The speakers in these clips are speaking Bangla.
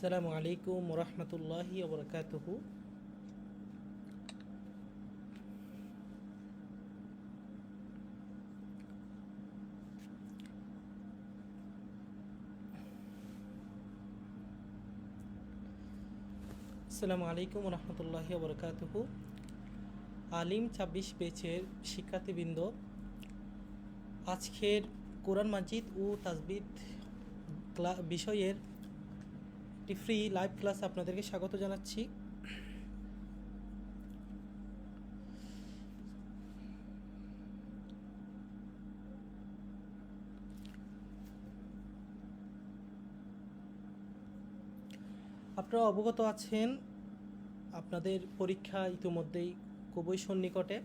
আসসালামু আলাইকুম রহমতুল্লাহি ওবরকাতুহু। আসসালামু আলাইকুম রহমতুল্লাহি ওবরকাতুহু। আলিম ২৬ ব্যাচের শিক্ষার্থীবৃন্দ, আজকের কোরআন মাজিদ ও তাজবিদ বিষয়ের একটি ফ্রি লাইভ ক্লাস আপনাদেরকে স্বাগত জানাচ্ছি। আপনারা অবগত আছেন, আপনাদের পরীক্ষা ইতিমধ্যেই খুবই সন্নিকটে।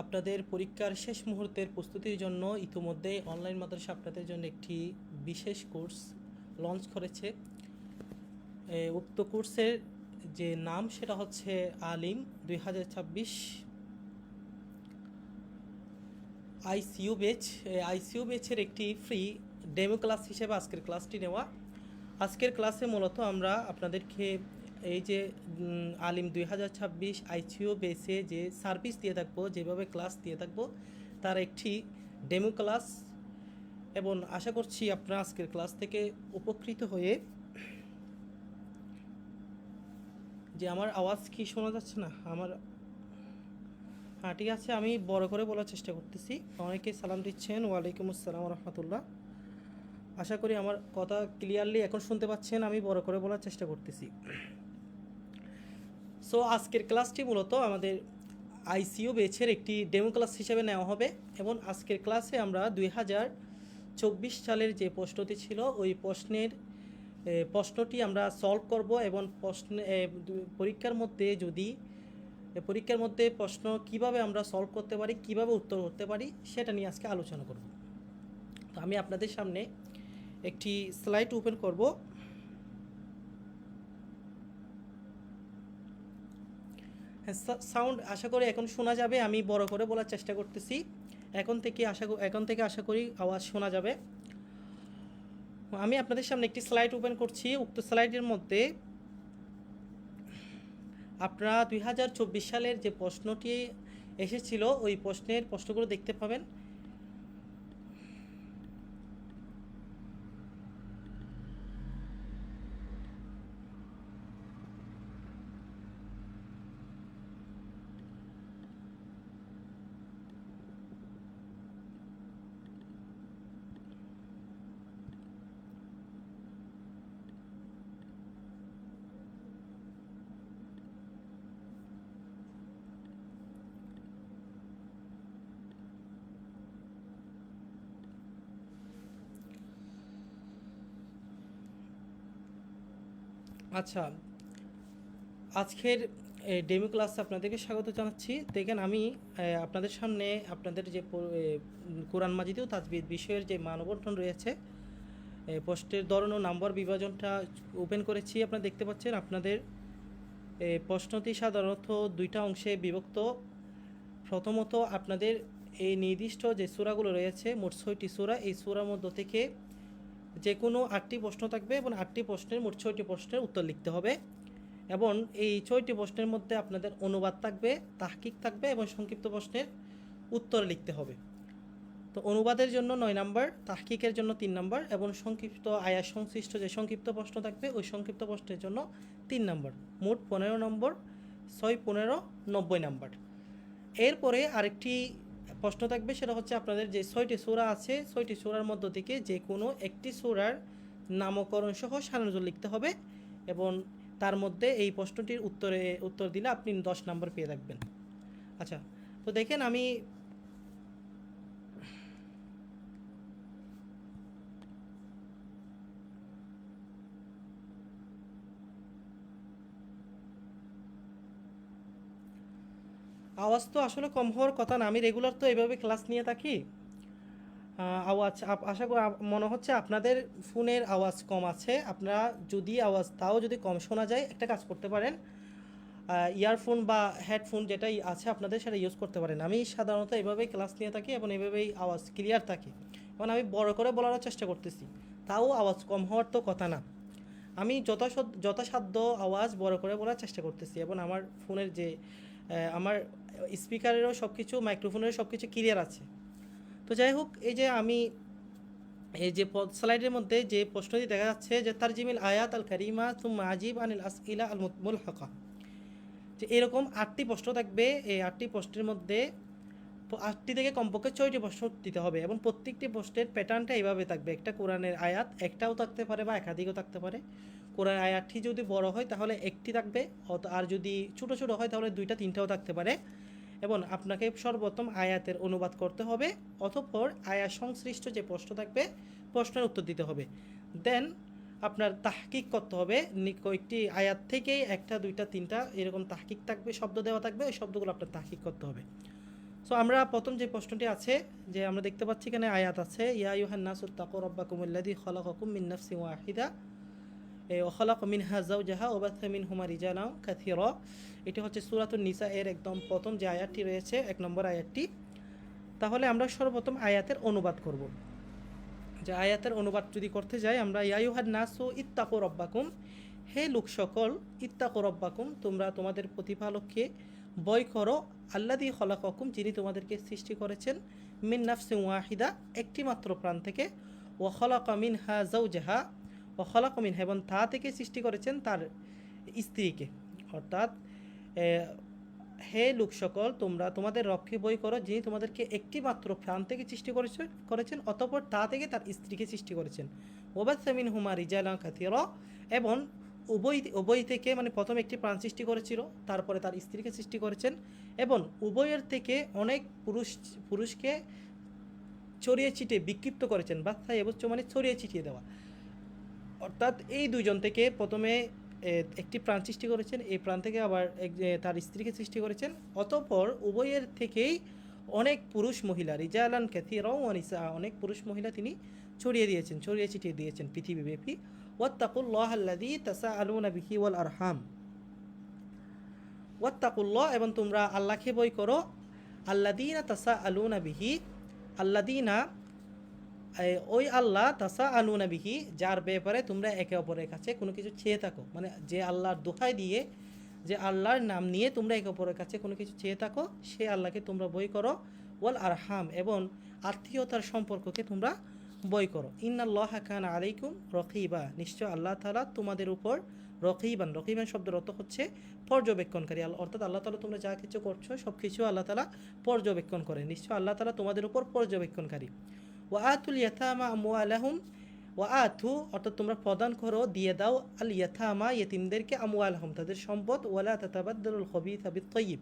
আপনাদের পরীক্ষার শেষ মুহূর্তের প্রস্তুতির জন্য ইতিমধ্যেই অনলাইন মাদ্রাসা আপনাদের জন্য একটি বিশেষ কোর্স লঞ্চ করেছে। উক্ত কোর্সের যে নাম সেটা হচ্ছে আলিম 2026 আইসিইউ ব্যাচ। আইসিইউ ব্যাচের একটি ফ্রি ডেমো ক্লাস হিসেবে আজকের ক্লাসটি নেওয়া। আজকের ক্লাসে মূলত আমরা আপনাদেরকে এই যে আলিম 2026 আইসিইউ বেসে যে সার্ভিস দিয়ে থাকবো, যেভাবে ক্লাস দিয়ে থাকবো, তার একটি ডেমো ক্লাস, এবং আশা করছি আপনারা আজকের ক্লাস থেকে উপকৃত হয়ে। যে আমার আওয়াজ কি শোনা যাচ্ছে না? হ্যাঁ, ঠিক আছে, আমি বড় করে বলার চেষ্টা করতেছি। অনেকেই সালাম দিচ্ছেন, ওয়ালাইকুম আসসালাম রহমতুল্লাহ। আশা করি আমার কথা ক্লিয়ারলি এখন শুনতে পাচ্ছেন। আমি বড় করে বলার চেষ্টা করতেছি। সো আজকের ক্লাসটি মূলত আমাদের আইসিইউ ব্যাচের একটি ডেমো ক্লাস হিসেবে নেওয়া হবে, এবং আজকের ক্লাসে আমরা 2024 সালের যে প্রশ্নটি ছিল ওই প্রশ্নটি আমরা সলভ করব, এবং পরীক্ষার মধ্যে প্রশ্ন কিভাবে আমরা সলভ করতে পারি, কিভাবে উত্তর করতে পারি, সেটা নিয়ে আজকে আলোচনা করব। তো আমি আপনাদের সামনে একটি স্লাইড ওপেন করব। সাউন্ড আশা করি এখন শোনা যাবে। আমি বড় করে বলার চেষ্টা করতেছি। এখন থেকে আশা করি আওয়াজ শোনা যাবে। আমি আপনাদের সামনে একটি স্লাইড ওপেন করছি। উক্ত স্লাইডের মধ্যে আপনারা 2024 সালের যে প্রশ্নটি এসেছিল ওই প্রশ্নগুলো দেখতে পাবেন। আচ্ছা, আজকের ডেমো ক্লাসে আপনাদেরকে স্বাগত জানাচ্ছি। দেখেন, আমি আপনাদের সামনে আপনাদের যে কোরআন মাজিদ ও তাজবিদ বিষয়ের যে মানবন্টন রয়েছে, প্রশ্নের ধরন ও নাম্বার বিভাজনটা ওপেন করেছি। আপনারা দেখতে পাচ্ছেন আপনাদের প্রশ্নটি সাধারণত দুইটা অংশে বিভক্ত। প্রথমত আপনাদের এই নির্দিষ্ট যে সূরাগুলো রয়েছে, মোট 6টি সূরা, এই সূরার মধ্য থেকে যে কোনো 8টি প্রশ্ন থাকবে, এবং 8টি প্রশ্নের মোট 6টি প্রশ্নের উত্তর লিখতে হবে। এবং এই 6টি প্রশ্নের মধ্যে আপনাদের অনুবাদ থাকবে, তাহকিক থাকবে, এবং সংক্ষিপ্ত প্রশ্নের উত্তর লিখতে হবে। তো অনুবাদের জন্য 9 নাম্বার, তাহকিকের জন্য 3 নাম্বার, এবং সংক্ষিপ্ত আয়াত সংশ্লিষ্ট যে সংক্ষিপ্ত প্রশ্ন থাকবে ওই সংক্ষিপ্ত প্রশ্নের জন্য 3 নাম্বার। মোট 15 নম্বর, 6, 15, 90 নাম্বার। এরপরে আরেকটি প্রশ্ন থাকবে, সেটা হচ্ছে আপনাদের যে 6টি সূরা আছে, 6টি সূরার মধ্য থেকে যে কোনো একটি সূরার নামকরণ সহ সারনজুল লিখতে হবে, এবং তার মধ্যে এই প্রশ্নটির উত্তর দিলে আপনি 10 নাম্বার পেয়ে থাকবেন। আচ্ছা, তো দেখেন, আমি আওয়াজ তো আসলে কম হওয়ার কথা না, আমি রেগুলার তো এভাবে ক্লাস নিয়ে থাকি। আওয়াজ আশা করি মনে হচ্ছে আপনাদের ফোনের আওয়াজ কম আছে। আপনারা যদি যদি কম শোনা যায়, একটা কাজ করতে পারেন, ইয়ারফোন বা হেডফোন যেটাই আছে আপনাদের সেটা ইউজ করতে পারেন। আমি সাধারণত এভাবেই ক্লাস নিয়ে থাকি, এবং এভাবেই আওয়াজ ক্লিয়ার থাকে, এবং আমি বড় করে বলার চেষ্টা করতেছি, তাও আওয়াজ কম হওয়ার তো কথা না। আমি যথাসাধ্য আওয়াজ বড় করে বলার চেষ্টা করতেছি, এবং আমার ফোনের যে আমার স্পিকারেরও সব কিছু, মাইক্রোফোনেরও সব কিছু ক্লিয়ার আছে। তো যাই হোক, এই যে আমি এই যে স্লাইডের মধ্যে যে প্রশ্নটি দেখা যাচ্ছে যে তারজিমিল আয়াত আল কারিমা তুম আজিব আনিল আসইলা আল মুলহাকা, যে এরকম 8টি প্রশ্ন থাকবে। এই 8টি প্রশ্নের মধ্যে 8টি থেকে কমপক্ষে 6টি প্রশ্ন দিতে হবে, এবং প্রত্যেকটি প্রশ্নের প্যাটার্নটা এইভাবে থাকবে। একটা কোরআনের আয়াত একটাও থাকতে পারে বা একাধিকও থাকতে পারে। কোরআন আয়াতটি যদি বড় হয় তাহলে একটি থাকবে, আর যদি ছোট ছোট হয় তাহলে 2টা 3টাও থাকতে পারে। এবং আপনাকে সর্বপ্রথম আয়াতের অনুবাদ করতে হবে, অতঃপর আয়াত সংশ্লিষ্ট যে প্রশ্ন থাকবে প্রশ্নের উত্তর দিতে হবে। দেন আপনার তাহকিক করতে হবে, কয়েকটি আয়াত থেকেই 1টা 2টা 3টা এরকম তাহকিক থাকবে, শব্দ দেওয়া থাকবে, ওই শব্দগুলো আপনার তাহকিক করতে হবে। সো আমরা প্রথম যে প্রশ্নটি আছে, যে আমরা দেখতে পাচ্ছি এখানে আয়াত আছে, ইয়া আইয়ুহান নাসু তাকু রাব্বাকুমুল্লাযী খালাকাকুম মিন নাফসিন ওয়াহিদা ওয়া খালাকা মিনহা যাওজাহা ওয়া বাথা মিনহুমা রিজালান কাসীরা। এটি হচ্ছে সূরাতুন নিসা এর একদম প্রথম যে আয়াতটি রয়েছে, 1 নম্বর আয়াতটি। তাহলে আমরা সর্বপ্রথম আয়াতের অনুবাদ করব। যে আয়াতের অনুবাদ যদি করতে যাই আমরা, ইয়া আইয়ুহান নাসু ইত্তাকু রাব্বাকুম, হে লোক সকল, ইত্তাকু রাব্বাকুম, তোমরা তোমাদের প্রতিপালককে ভয় করো, আল্লাযী খলাকাকুম, যিনি তোমাদেরকে সৃষ্টি করেছেন, মিন নাফসিন ওয়াহিদা, একটি মাত্র প্রাণ থেকে, ওয়া খলাকা মিনহা যাওজাহা, ওয়া খলাকা মিনহা, এবং তা থেকে সৃষ্টি করেছেন তার স্ত্রীকে। অর্থাৎ হে লোক সকল, তোমরা তোমাদের রবকে ভয় করো, যিনি তোমাদেরকে একটি মাত্র প্রাণ থেকে সৃষ্টি করেছেন, অতঃপর তা থেকে তার স্ত্রীকে সৃষ্টি করেছেন। ওয়াবাথা মিনহুমা রিজালান কাসীরা, এবং উভয় থেকে, মানে প্রথম একটি প্রাণ সৃষ্টি করেছিল, তারপরে তার স্ত্রীকে সৃষ্টি করেছেন, এবং উভয়ের থেকে অনেক পুরুষকে ছড়িয়ে ছিটিয়ে বিক্ষিপ্ত করেছেন। বাচ্চা এবচ্চ মানে ছড়িয়ে ছিটিয়ে দেওয়া। অর্থাৎ এই দুইজন থেকে প্রথমে একটি প্রাণ সৃষ্টি করেছেন, এই প্রাণ থেকে আবার তার স্ত্রীকে সৃষ্টি করেছেন, অতঃপর উভয়ের থেকেই অনেক পুরুষ মহিলা, রিজালান কাসীরা ওয়া নিসা, অনেক পুরুষ মহিলা তিনি ছড়িয়ে ছিটিয়ে দিয়েছেন পৃথিবীব্যাপী। ওয়াত্তাকুল্লাহ আল্লাযী তাসাআলুনা বিহি ওয়াল আরহাম, ওয়াত্তাকুল্লাহ, এবং তোমরা আল্লাহকে ভয় করো, আল্লাযীনা তাসাআলুনা বিহি, আল্লাযীনা ওই আল্লাহ, তাসাআলুনা বিহি, যার ব্যাপারে তোমরা একে অপরের কাছে কোনো কিছু চেয়ে থাকো, মানে যে আল্লাহর দোহাই দিয়ে, যে আল্লাহর নাম নিয়ে তোমরা একে অপরের কাছে কোনো কিছু চেয়ে থাকো, সে আল্লাহকে তোমরা ভয় করো। ওয়াল আরহাম, এবং আত্মীয়তার সম্পর্ককে তোমরা ভয় করো। ইন্নাল্লাহা কানা আলাইকুম রকিবা, নিশ্চয় আল্লাহ তাআলা তোমাদের উপর রকিবান, রকিবান শব্দের অর্থ হচ্ছে পর্যবেক্ষণকারী। অর্থাৎ আল্লাহ তাআলা তোমরা যা কিছু করছো সব কিছু আল্লাহ তাআলা পর্যবেক্ষণ করে, নিশ্চয় আল্লাহ তাআলা তোমাদের উপর পর্যবেক্ষণকারী। ওয়া আতুল ইয়াতামা আমওয়ালাহুম, ওয়া আতু, অর্থাৎ তোমরা প্রদান করো, দিয়ে দাও, আল ইয়াতামা, ইয়েতিমদেরকে, আমওয়ালাহুম, তাদের সম্পদ, ওয়ালা তাতাবাদ্দালুল খবিসা বিত-তাইয়্যিব,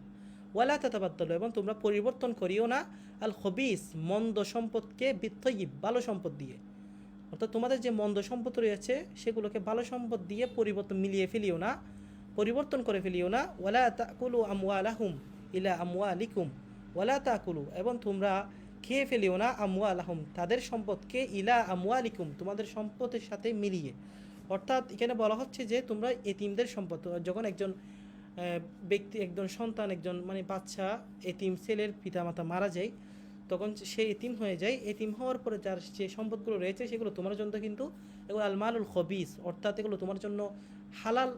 ওয়ালা তাতাবাদ্দালু, এবং তোমরা পরিবর্তন করিও না, আল খবিস, মন্দ সম্পদকে, বিত-তাইয়্যিব, ভালো সম্পদ দিয়ে। অর্থাৎ তোমাদের যে মন্দ সম্পদ রয়েছে সেগুলোকে ভালো সম্পদ দিয়ে মিলিয়ে ফেলিও না, পরিবর্তন করে ফেলিও না। ওয়ালা তাকুলু আমওয়ালাহুম ইলা আমওয়ালিকুম, ওয়ালা তাকুলু, এবং তোমরা খেয়ে ফেলিও না, আমওয়ালাহুম, তাদের সম্পদকে, ইলা আমওয়ালিকুম, তোমাদের সম্পদের সাথে মিলিয়ে। অর্থাৎ এখানে বলা হচ্ছে যে তোমরা এতিমদের সম্পদ, যখন একজন ব্যক্তি, একজন সন্তান, একজন মানে বাচ্চা, এতিম ছেলের পিতামাতা মারা যায়, তখন সে এতিম হয়ে যায়। এতিম হওয়ার পরে যার যে সম্পদগুলো রয়েছে সেগুলো তোমার জন্য কিন্তু এগুলো আলমালুল খবিস, অর্থাৎ এগুলো তোমার জন্য হালাল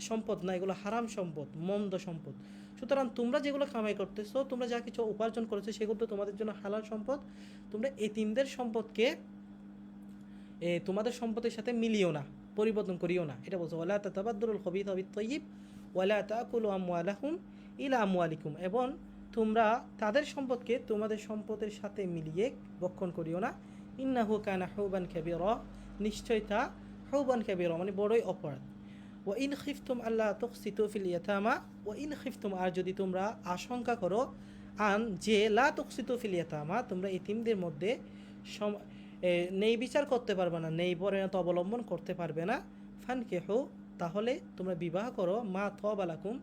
সম্পদ না, এগুলো হারাম সম্পদ, মন্দ সম্পদ। সুতরাং তোমরা যেগুলো কামাই করতেছো, তোমরা যা কিছু উপার্জন করেছো, সেগুলো তো তোমাদের জন্য হালাল সম্পদ। তোমরা এতিমদের সম্পদকে তোমাদের সম্পদের সাথে মিলিও না, পরিবর্তন করিও না, এটা বলছো। ওয়ালা তাতাবাদ্দালুল খবিসা বিত-তাইয়্যিব ওয়ালা তাকুলু আমওয়ালাহুম ইলা আমওয়ালিকুম, এবং তোমরা তাদের সম্পদকে তোমাদের সম্পদের সাথে মিলিয়ে ভক্ষণ করিও না। ইন্নাহু কানা হুবান কাবীরা, নিশ্চয় তা হুবান কাবীরা, মানে বড়ই অপরাধ। ওয়া ইন খিফতুম আল্লা তুকসিতু ফিল ইয়াতামা, ওয়া ইন খিফতুম, আর যদি তোমরা আশঙ্কা করো, যে লা তুকসিতু ফিল ইয়াতামা, তোমরা এতিমদের মধ্যে নেই বিচার করতে পারবে না, নেই পরিণত অবলম্বন করতে পারবে না, ফানকিহু, তাহলে তোমরা বিবাহ করো, মা তবালাকুম,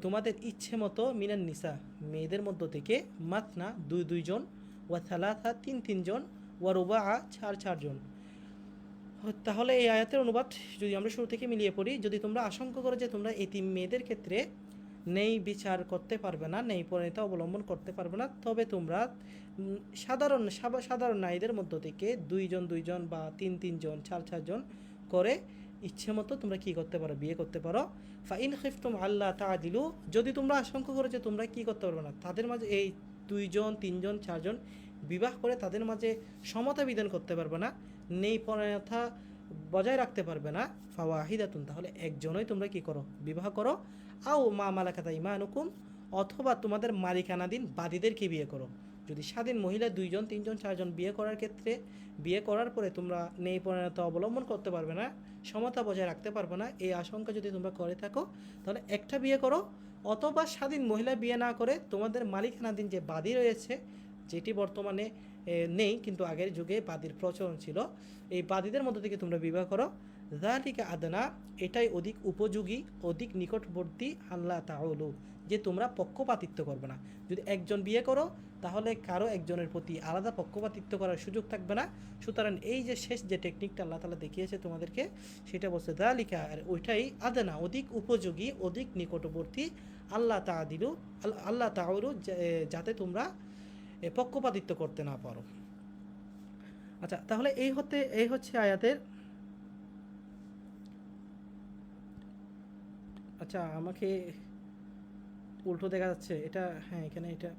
তোমাদের ইচ্ছে মতো, মিনান নিসা, মেয়েদের মধ্য থেকে, মাতনা, দুইজন, ওয়া থালাথা, তিনজন, ওয়া রুবাআ, চারজন। তাহলে এই আয়াতের অনুবাদ যদি আমরা শুরু থেকে মিলিয়ে পড়ি, যদি তোমরা আশঙ্কা করো যে তোমরা এতিম মেয়েদের ক্ষেত্রে নেই বিচার করতে পারবে না, নেই পরিণতা অবলম্বন করতে পারবে না, তবে তোমরা সাধারণ নারীদের মধ্য থেকে দুইজন বা তিনজন, চারজন করে ইচ্ছে মতো তোমরা কী করতে পারো, বিয়ে করতে পারো। ফাইন খিফতুম আল্লাহ তাআদিলু, যদি তোমরা আশঙ্কা করো যে তোমরা কী করতে পারবে না, তাদের মাঝে এই 2জন 3জন 4জন বিবাহ করে তাদের মাঝে সমতা বিধান করতে পারবে না, নেই পরায়থা বজায় রাখতে পারবে না, ফাওয়াহিদাতুন, তাহলে একজনই তোমরা কী করো, বিবাহ করো। আও মা মালাকাত আইমানুকুম, অথবা তোমাদের মালিকানাধীন বাদীদেরকে বিয়ে করো। যদি স্বাধীন মহিলা 2জন 3জন 4জন বিয়ে করার ক্ষেত্রে, বিয়ে করার পরে তোমরা নেই পরিণতা অবলম্বন করতে পারবে না, সমতা বজায় রাখতে পারবে না, এই আশঙ্কা যদি তোমরা করে থাকো, তাহলে একটা বিয়ে করো। অথবা স্বাধীন মহিলা বিয়ে না করে তোমাদের মালিকানাধীন যে বাদী রয়েছে, যেটি বর্তমানে নেই কিন্তু আগের যুগে বাদীর প্রচলন ছিল, এই বাদীদের মধ্য থেকে তোমরা বিবাহ করো। যালিকা আদনা, এটাই অধিক উপযোগী, অধিক নিকটবর্তী, আল্লাহ তাআলু, যে তোমরা পক্ষপাতিত্ব করবে না। যদি একজন বিয়ে করো তাহলে কারো একজনের প্রতি আলাদা পক্ষপাতিত্ব করার সুযোগ থাকবে না। সুতরাং এই যে শেষ যে টেকনিকটা আল্লাহ তাআলা দেখিয়েছে তোমাদেরকে, সেটা বলছে যালিকা, আর ওইটাই আদনা, অধিক উপযোগী, অধিক নিকটবর্তী, আল্লাহ তাআদিলু, আল্লাহ তাআলু, যাতে তোমরা পক্ষপাতিত্ব করতে না পারো। আচ্ছা, তাহলে এই হচ্ছে আয়াতের। আচ্ছা, আমাকে উল্টো দেখা যাচ্ছে এটা, হ্যাঁ এখানে এটা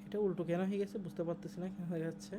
এটা উল্টো কেন হয়ে গেছে বুঝতে পারতেছি না, কেন হয়ে যাচ্ছে।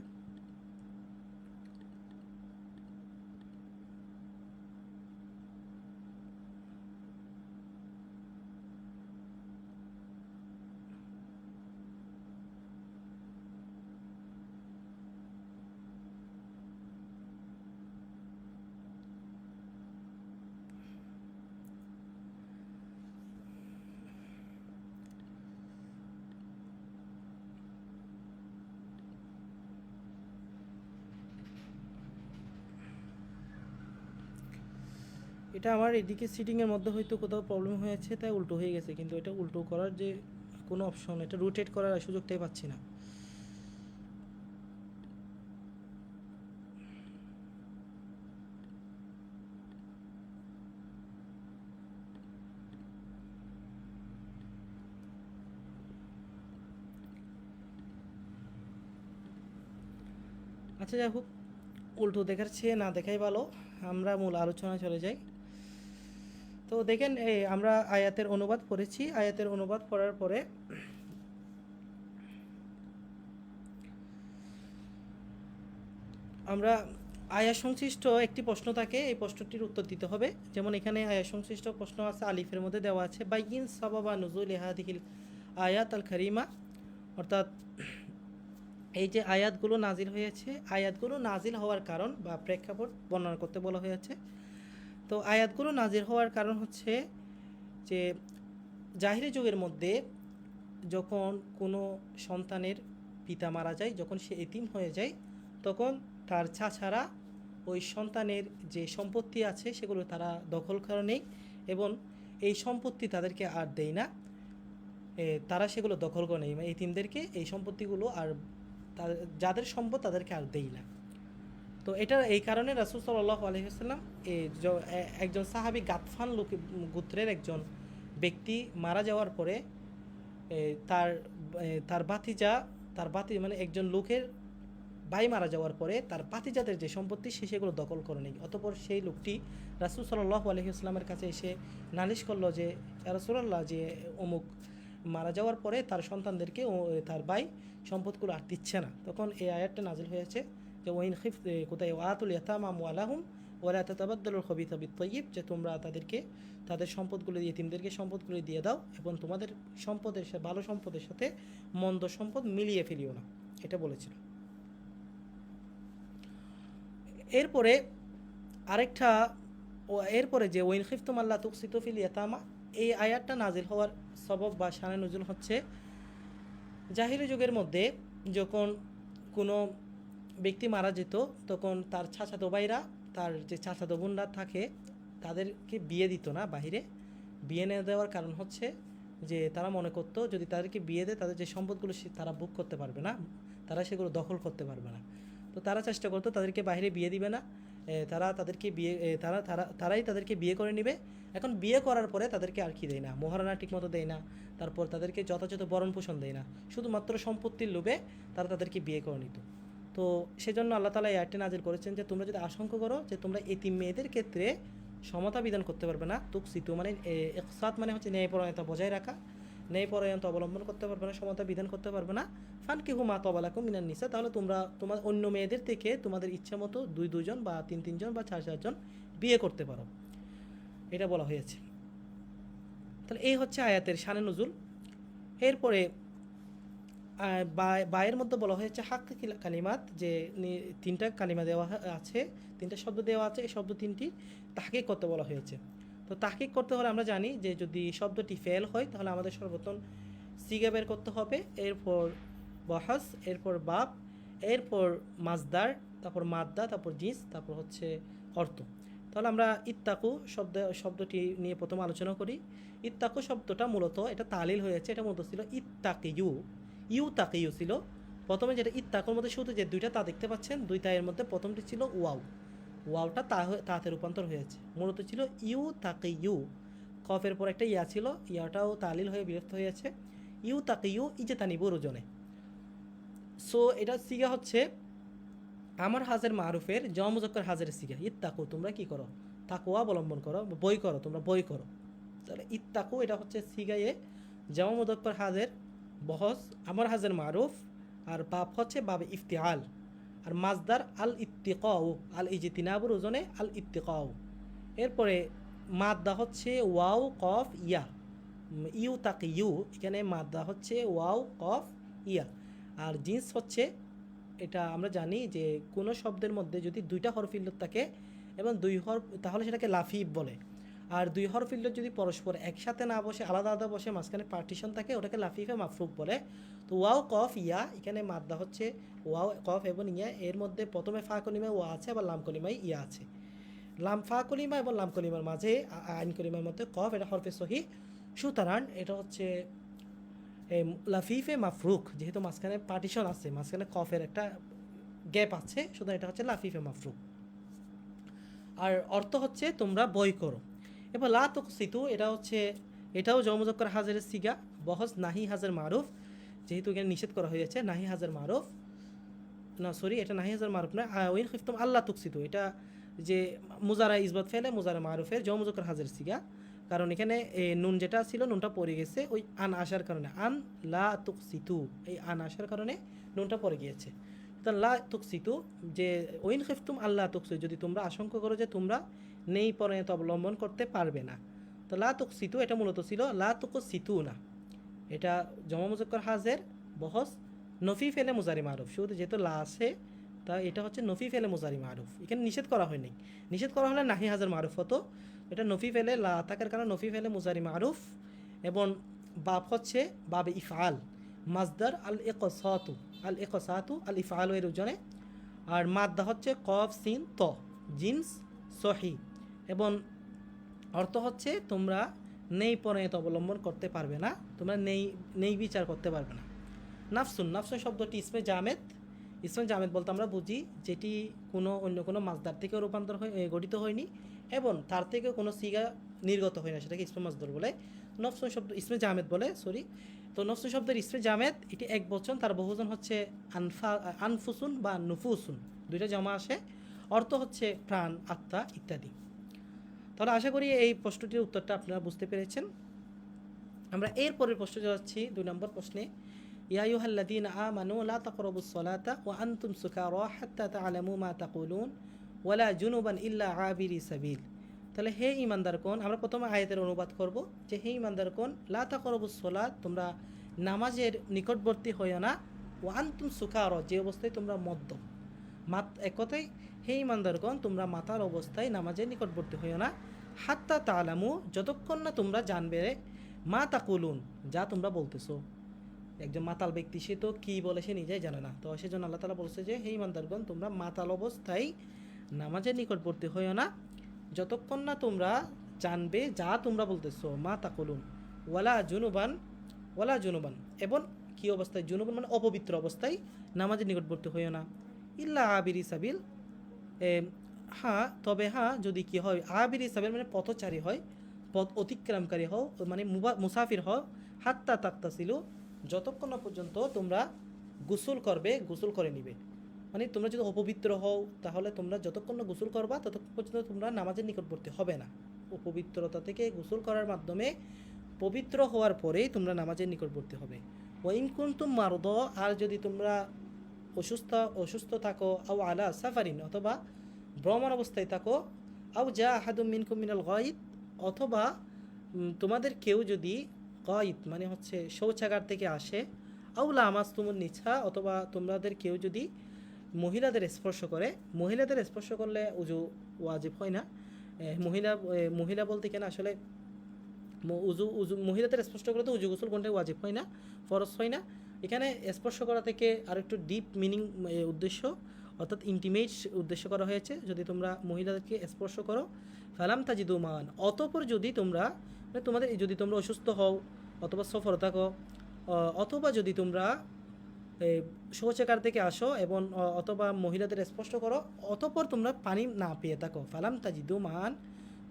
এটা আমার এদিকে সিটিংয়ের মধ্যে হয়তো কোথাও প্রবলেম হয়েছে, তাই উল্টো হয়ে গেছে, কিন্তু এটা উল্টো করার যে কোনো অপশন, এটা রোটেট করার সুযোগটাই পাচ্ছি না। আচ্ছা, যাই হোক, উল্টো দেখার চেয়ে না দেখাই ভালো। আমরা মূল আলোচনায় চলে যাই। তো দেখেন, আমরা আয়াতের অনুবাদ পড়েছি। আয়াতের অনুবাদ পড়ার পরে আমরা আয়া সংশ্লিষ্ট একটি প্রশ্ন থাকে, এই প্রশ্নটির উত্তর দিতে হবে। যেমন এখানে আয়া সংশ্লিষ্ট প্রশ্ন আছে, আলিফের মধ্যে দেওয়া আছে বাইয়িন সাবাবা নুজুল হাদিহিল আয়াত আল কারিমা, অর্থাৎ এই যে আয়াতগুলো নাজিল হয়েছে, আয়াতগুলো নাজিল হওয়ার কারণ বা প্রেক্ষাপট বর্ণনা করতে বলা হয়েছে। তো আয়াতগুলো নাজিল হওয়ার কারণ হচ্ছে যে জাহিরি যুগের মধ্যে যখন কোনো সন্তানের পিতা মারা যায়, যখন সে এতিম হয়ে যায়, তখন তার চাচারা ওই সন্তানের যে সম্পত্তি আছে সেগুলো তারা দখল করে নেয় এবং এই সম্পত্তি তাদেরকে আর দেয় না, তারা সেগুলো দখল করে নেয়, মানে এতিমদেরকে এই সম্পত্তিগুলো আর যাদের সম্পদ তাদেরকে আর দেয় না। তো এটা এই কারণে রাসূল সাল্লাল্লাহু আলাইহি ওয়াসাল্লাম একজন সাহাবী গাতফান গোত্রের একজন ব্যক্তি মারা যাওয়ার পরে তার তার ভাতিজা, মানে একজন লোকের ভাই মারা যাওয়ার পরে তার ভাতিজাদের যে সম্পত্তি সে সেগুলো দখল করে নেয়। অতঃপর সেই লোকটি রাসূল সাল্লাল্লাহু আলাইহি ওয়াসাল্লামের কাছে এসে নালিশ করলো যে, ইয়া রাসূলুল্লাহ, যে অমুক মারা যাওয়ার পরে তার সন্তানদেরকে তার ভাই সম্পদগুলো আর দিচ্ছে না। তখন এই আয়াতটা নাজিল হয়েছে যে ওয়াইন খিফ, কোথায়, ওয়াতুল ইয়াতামা আমওয়ালাহুম ওয়ালা তাতাবাদ্দালুল খাবিথা বিত-তাইয়্যিব, যে তোমরা তাদেরকে তাদের সম্পদগুলো দিয়ে, এতিমদেরকে সম্পদগুলো দিয়ে দাও এবং তোমাদের সম্পদের সাথে, ভালো সম্পদের সাথে মন্দ সম্পদ মিলিয়ে ফেলিও না, এটা বলেছিল। এরপরে আরেকটা, এরপরে যে ওয়াইন খিফতুম আল্লাহ তুকসিতু ফিল ইয়াতামা, এই আয়াতটা নাজিল হওয়ার সবব বা শানে নুজুল হচ্ছে জাহিলি যুগের মধ্যে যখন কোনো ব্যক্তি মারা যেত, তখন তার চাচাতো ভাইরা, তার যে চাচাতো বোনরা থাকে, তাদেরকে বিয়ে দিত না বাহিরে। বিয়ে না দেওয়ার কারণ হচ্ছে যে তারা মনে করতো যদি তাদেরকে বিয়ে দেয় তাদের যে সম্পদগুলো তারা ভোগ করতে পারবে না, তারা সেগুলো দখল করতে পারবে না। তো তারা চেষ্টা করতো তাদেরকে বাইরে বিয়ে দিবে না, তারা তাদেরকে বিয়ে তারাই তাদেরকে বিয়ে করে নেবে। এখন বিয়ে করার পরে তাদেরকে আর কি দেয় না, মহারানা ঠিকমতো দেয় না, তারপর তাদেরকে যথাযথ ভরণ পোষণ দেয় না, শুধুমাত্র সম্পত্তির লোভে তারা তাদেরকে বিয়ে করে নিত। তো সেজন্য আল্লাহ তাআলা এই আয়াতটি নাজিল করেছেন যে তোমরা যদি আশঙ্কা করো যে তোমরা এতিম মেয়েদের ক্ষেত্রে সমতা বিধান করতে পারবে না, তুকসিতু মানে ইকসাত মানে হচ্ছে ন্যায়পরায়ণতা বজায় রাখা, ন্যায়পরায়ণতা অবলম্বন করতে পারবে না, সমতা বিধান করতে পারবে না, ফানকিহু মা তাবা লাকুম মিনান নিসা, তাহলে তোমরা তোমার অন্য মেয়েদের থেকে তোমাদের ইচ্ছা মতো দুজন বা তিনজন বা চারজন বিয়ে করতে পারো, এটা বলা হয়েছে। তাহলে এই হচ্ছে আয়াতের শানে নজুল। এরপরে বায়ের মধ্যে বলা হয়েছে হাক কালিমাত, যে তিনটা কালিমা দেওয়া আছে, তিনটা শব্দ দেওয়া আছে, এই শব্দ তিনটি তাহকিক করতে বলা হয়েছে। তো তাহকিক করতে হলে আমরা জানি যে যদি শব্দটি ফেল হয় তাহলে আমাদের সর্বপ্রথম সিগা বের করতে হবে, এরপর বহাস, এরপর বাপ, এরপর মাজদার, তারপর মাদ্দা, তারপর জিস, তারপর হচ্ছে অর্থ। তাহলে আমরা ইত্তাকু শব্দটি নিয়ে প্রথম আলোচনা করি। ইত্তাকু শব্দটা মূলত এটা তালিল হয়েছে, এটা মূলত ছিল ইত্তাকিয়ু, ইউ তাকিয়ু ছিল প্রথমে, যেটা ইত্তাকুর মধ্যে শুধু যে দুইটা তা দেখতে পাচ্ছেন, দুই তায়ের মধ্যে প্রথমটি ছিল ওয়াও, ওয়াওটা তাতে রূপান্তর হয়েছে, মূলত ছিল ইউ তাকিয়ু। কফের পর একটা ইয়া ছিল, ইয়াটাও তালিল হয়ে বিরক্ত হয়েছে, ইউ তাকিয়ু ইজতানিবুর ওজনে। সো এটা সিগা হচ্ছে আমার হাজের মারুফের জমা মুজাক্কার হাজের সিগা। ইত্তাকু তোমরা কি করো, তাকওয়া অবলম্বন করো, বই করো, তোমরা বই করো। তাহলে ইত্তাকু এটা হচ্ছে সিগায়ে জমা মুজাক্কার হাজের বহস আমার হাজের মারুফ, আর বাপ হচ্ছে বাবে ইফতিআল, আর মাজদার আল ইত্তিকাউ, আল ইজতিনাবুর ওজনে আল ইত্তিকাউ। এরপরে মাদ্দা হচ্ছে ওয়াও কফ ইয়া, ইউ তাকি ইউ, এখানে মাদ্দা হচ্ছে ওয়াও কফ ইয়া। আর জিন্স হচ্ছে, এটা আমরা জানি যে কোনো শব্দের মধ্যে যদি দুইটা হরফ ইল্লত থাকে এবং দুই হরফ, তাহলে সেটাকে লাফিফ বলে। আর দুই হরফ ইল্লত যদি পরস্পর একসাথে না বসে, আলাদা আলাদা বসে, মাঝখানে পার্টিশন থাকে, ওটাকে লাফিফে মাফরুক বলে। তো ওয়াও কফ ইয়া, এখানে মাদ্দা হচ্ছে ওয়াও কফ এবং ইয়া, এর মধ্যে প্রথমে ফা কলিমায় ওয়া আছে, আবার লাম কলিমায় ইয়া আছে। লাম ফা কলিমা এবং লাম কলিমার মাঝে আইন কলিমার মধ্যে কফ, এটা হরফে সহি, সুতরাং এটা হচ্ছে লাফিফে মাফরুক, যেহেতু মাঝখানে পার্টিশন আছে, মাঝখানে কফের একটা গ্যাপ আছে, সুতরাং এটা হচ্ছে লাফিফে মাফরুক। আর অর্থ হচ্ছে তোমরা বই করো। এবার লা তুকসিতু, এটা হচ্ছে, এটাও জমা মুজাক্কার হাজের সিগা, বহস নাহি হাজার মারুফ, যেহেতু এখানে নিষেধ করা হয়েছে নাহি হাজার মারুফ, না সরি এটা নাহি হাজার মারুফ না, ওইন খিফতুম আল্লাহ তুকসিতু, এটা যে মুজারা ইসবাত ফেলে মুজারা মারুফের জমা মুজাক্কার হাজের সিগা, কারণ এখানে নুন যেটা ছিল নুনটা পড়ে গেছে ওই আন আসার কারণে, আন লা তুকসিতু, এই আন আসার কারণে নুনটা পড়ে গিয়েছে। তো লা তুকসিতু, যে ওইন খিফতুম আল্লাহ তুকসিতু, যদি তোমরা আশঙ্কা করো যে তোমরা নেই পরায়ণতা অবলম্বন করতে পারবে না। তো লা তুকসিতু এটা মূলত ছিল লা তুকসিতু না, এটা জমা মুজাক্কার হাজের বহস নফি ফেলে মুজারি মারুফ, শুধু যেহেতু লা আছে তা এটা হচ্ছে নফি ফেলে মুজারি মারুফ, এখানে নিষেধ করা হয়নি। নিষেধ করা হলে নাহি হাজার মারুফ হতো, এটা নফি ফেলে লা থাকার কারণে নফি ফেলে মুজারি মারুফ, এবং বাপ হচ্ছে বাবে ইফআল, মাজদার আল ইকসাতু, আল ইকসাতু আল ইফআল এর ওজনে, আর মাদ্দা হচ্ছে কফ সিন ত, জিন্স সহি, এবং অর্থ হচ্ছে তোমরা নেই পরায়ণতা অবলম্বন করতে পারবে না, তোমরা নেই বিচার করতে পারবে না। নাফসুন, নাফসুন শব্দটি ইসমে জামেদ, ইসমে জামেদ বলতে আমরা বুঝি যেটি অন্য কোনো মাজদার থেকে রূপান্তর গঠিত হয়নি এবং তার থেকে কোনো সিগা নির্গত হয় না, সেটাকে ইসমে মাজদার বলে। নফসুন শব্দ ইসমে জামেদ বলে, সরি। তো নফসুন শব্দের ইসমে জামেদ এটি এক বচন, তার বহুজন হচ্ছে আনফুসুন বা নুফুসুন, দুইটা জমা আসে, অর্থ হচ্ছে প্রাণ, আত্মা ইত্যাদি। তাহলে আশা করি এই প্রশ্নটির উত্তরটা আপনারা বুঝতে পেরেছেন। আমরা এরপরের প্রশ্ন যাচ্ছি 2 নম্বর প্রশ্নে। ইয়া আইয়ুহাল্লাযীনা আমানু লা তাকরাবুস সালাতা ওয়া আনতুম সুকারা হাত্তা তা'লামু মা তাকুলুন ওয়ালা জুনুবান ইল্লা আবিরি সাবিল। তাহলে হে ঈমানদারগণ, আমরা প্রথমে আয়াতের অনুবাদ করব যে হে ঈমানদারগণ, লা তাকরাবুস সালাত, তোমরা নামাজের নিকটবর্তী হইও না, ওয়া আনতুম সুকারা, যে অবস্থায় তোমরা মদ্য, এক কথায় হে ঈমানদারগণ, তোমরা মাতাল অবস্থায় নামাজের নিকটবর্তী হইও না, হাত্তা তা'লামু, যতক্ষণ না তোমরা জানবে, মা তাকুলুন, যা তোমরা বলতেছো। একজন মাতাল ব্যক্তি সে তো কী বলে সে নিজেই জানে না, তো সেজন্য আল্লাহ তাআলা বলছে যে হে ঈমানদারগণ, তোমরা মাতাল অবস্থায় নামাজের নিকটবর্তী হইও না যতক্ষণ না তোমরা জানবে যা তোমরা বলতেছো, মা তাকুলুন, ওয়ালা জুনুবান, এবং কী অবস্থায়, জুনুবান মানে অপবিত্র অবস্থায় নামাজের নিকটবর্তী হইও না, ইল্লা আবিরি সাবিল, হ্যাঁ তবে হ্যাঁ যদি কি হয় আবিরি সাবিল মানে পথচারী হয়, পথ অতিক্রমকারী হও, মানে মুসাফির হও, হাত্তা তাক্তাসিলু যতক্ষণ না পর্যন্ত তোমরা গোসল করবে, গোসল করে নিবে। মানে তোমরা যদি অপবিত্র হও তাহলে তোমরা যতক্ষণ না গোসল করবা ততক্ষণ পর্যন্ত তোমরা নামাজের নিকটবর্তী হবে না। অপবিত্রতা থেকে গোসল করার মাধ্যমে পবিত্র হওয়ার পরেই তোমরা নামাজের নিকটবর্তী হবে। ওয়াইন কুনতুম মারদ, আর যদি তোমরা অসুস্থ অসুস্থ থাকো, আও আলা সাফারিন অথবা ভ্রমণ অবস্থায় থাকো, আও যা আহাদুম মিনকুম মিনাল গায়িদ, অথবা তোমাদের কেউ যদি গায়িদ মানে হচ্ছে শৌচাগার থেকে আসে, আও লামাসতুমুন নিছা, অথবা তোমাদের কেউ যদি মহিলাদের স্পর্শ করে। মহিলাদের স্পর্শ করলে উজু ওয়াজিব হয় না। মহিলা মহিলা বলতে কেন আসলে উজু উজু মহিলাদের স্পর্শ করলে তো উজু গোসল কোনটাই ওয়াজিব হয় না, ফরজ হয় না। এখানে স্পর্শ করা থেকে আর একটু ডিপ মিনিং উদ্দেশ্য, অর্থাৎ ইন্টিমেট উদ্দেশ্য করা হয়েছে। যদি তোমরা মহিলাদেরকে স্পর্শ করো, ফালাম তাজিদু মান, অতঃপর যদি তোমরা মানে তোমাদের যদি তোমরা অসুস্থ হও অথবা সফর থাকো, অথবা যদি তোমরা শৌচাগার থেকে আসো এবং অথবা মহিলাদের স্পর্শ করো, অতঃপর তোমরা পানি না পেয়ে থাকো, ফালাম তাজিদু মান,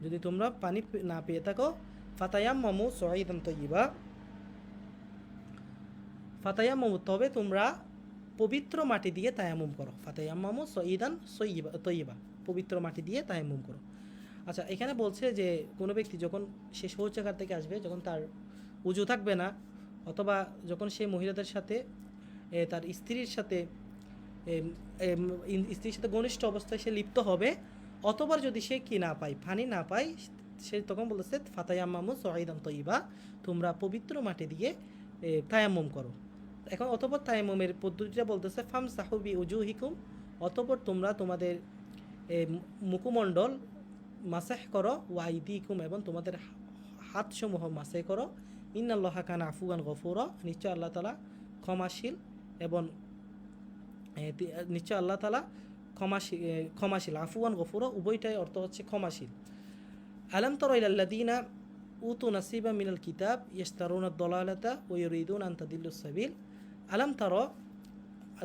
যদি তোমরা পানি না পেয়ে থাকো, ফাতায়াম্মামু সঈদান তয়্যিবা, ফাতায়াম্মামু তবে তোমরা পবিত্র মাটি দিয়ে তায়াম্মুম করো। ফাতায়াম্মামু সঈদান তয়্যিবা, পবিত্র মাটি দিয়ে তায়াম্মুম করো। আচ্ছা, এখানে বলছে যে কোনো ব্যক্তি যখন সে শৌচাগার থেকে আসবে, যখন তার উজু থাকবে না, অথবা যখন সে মহিলাদের সাথে তার স্ত্রীর সাথে স্ত্রীর সাথে ঘনিষ্ঠ অবস্থায় সে লিপ্ত হবে, অতবার যদি সে কি না পায়, পানি না পায়, সে তখন বলতেছে ফাতায়াম্মামু সঈদান তয়্যিবা, তোমরা পবিত্র মাটি দিয়ে তায়াম্মুম করো। এখন অতপর তায়াম্মুমের পদ্ধতিটা বলতেছে ফাম সাহুবি উজুহিকুম, অতপর তোমরা তোমাদের মুখমণ্ডল মাসাহ করো, ওয়াইদিকুম এবং তোমাদের হাতসমূহ মাসাহ করো, ইন্নাল্লাহা কানা আফুয়ান গফুরা, নিশ্চয় আল্লাহ তাআলা ক্ষমাশীল এবং নিশ্চয় আল্লাহ তাআলা ক্ষমাশীল। আফুয়ান গফুরা উভয়টাই অর্থ হচ্ছে ক্ষমাশীল। আলাম তারা ইলাল্লাযীনা উতু নাসিবা মিনাল কিতাব ইশতারুনা আদ-দালালাতা ওয়া ইউরিদুনা আন তাদিল্লুস সাবিল। আলাম তারা,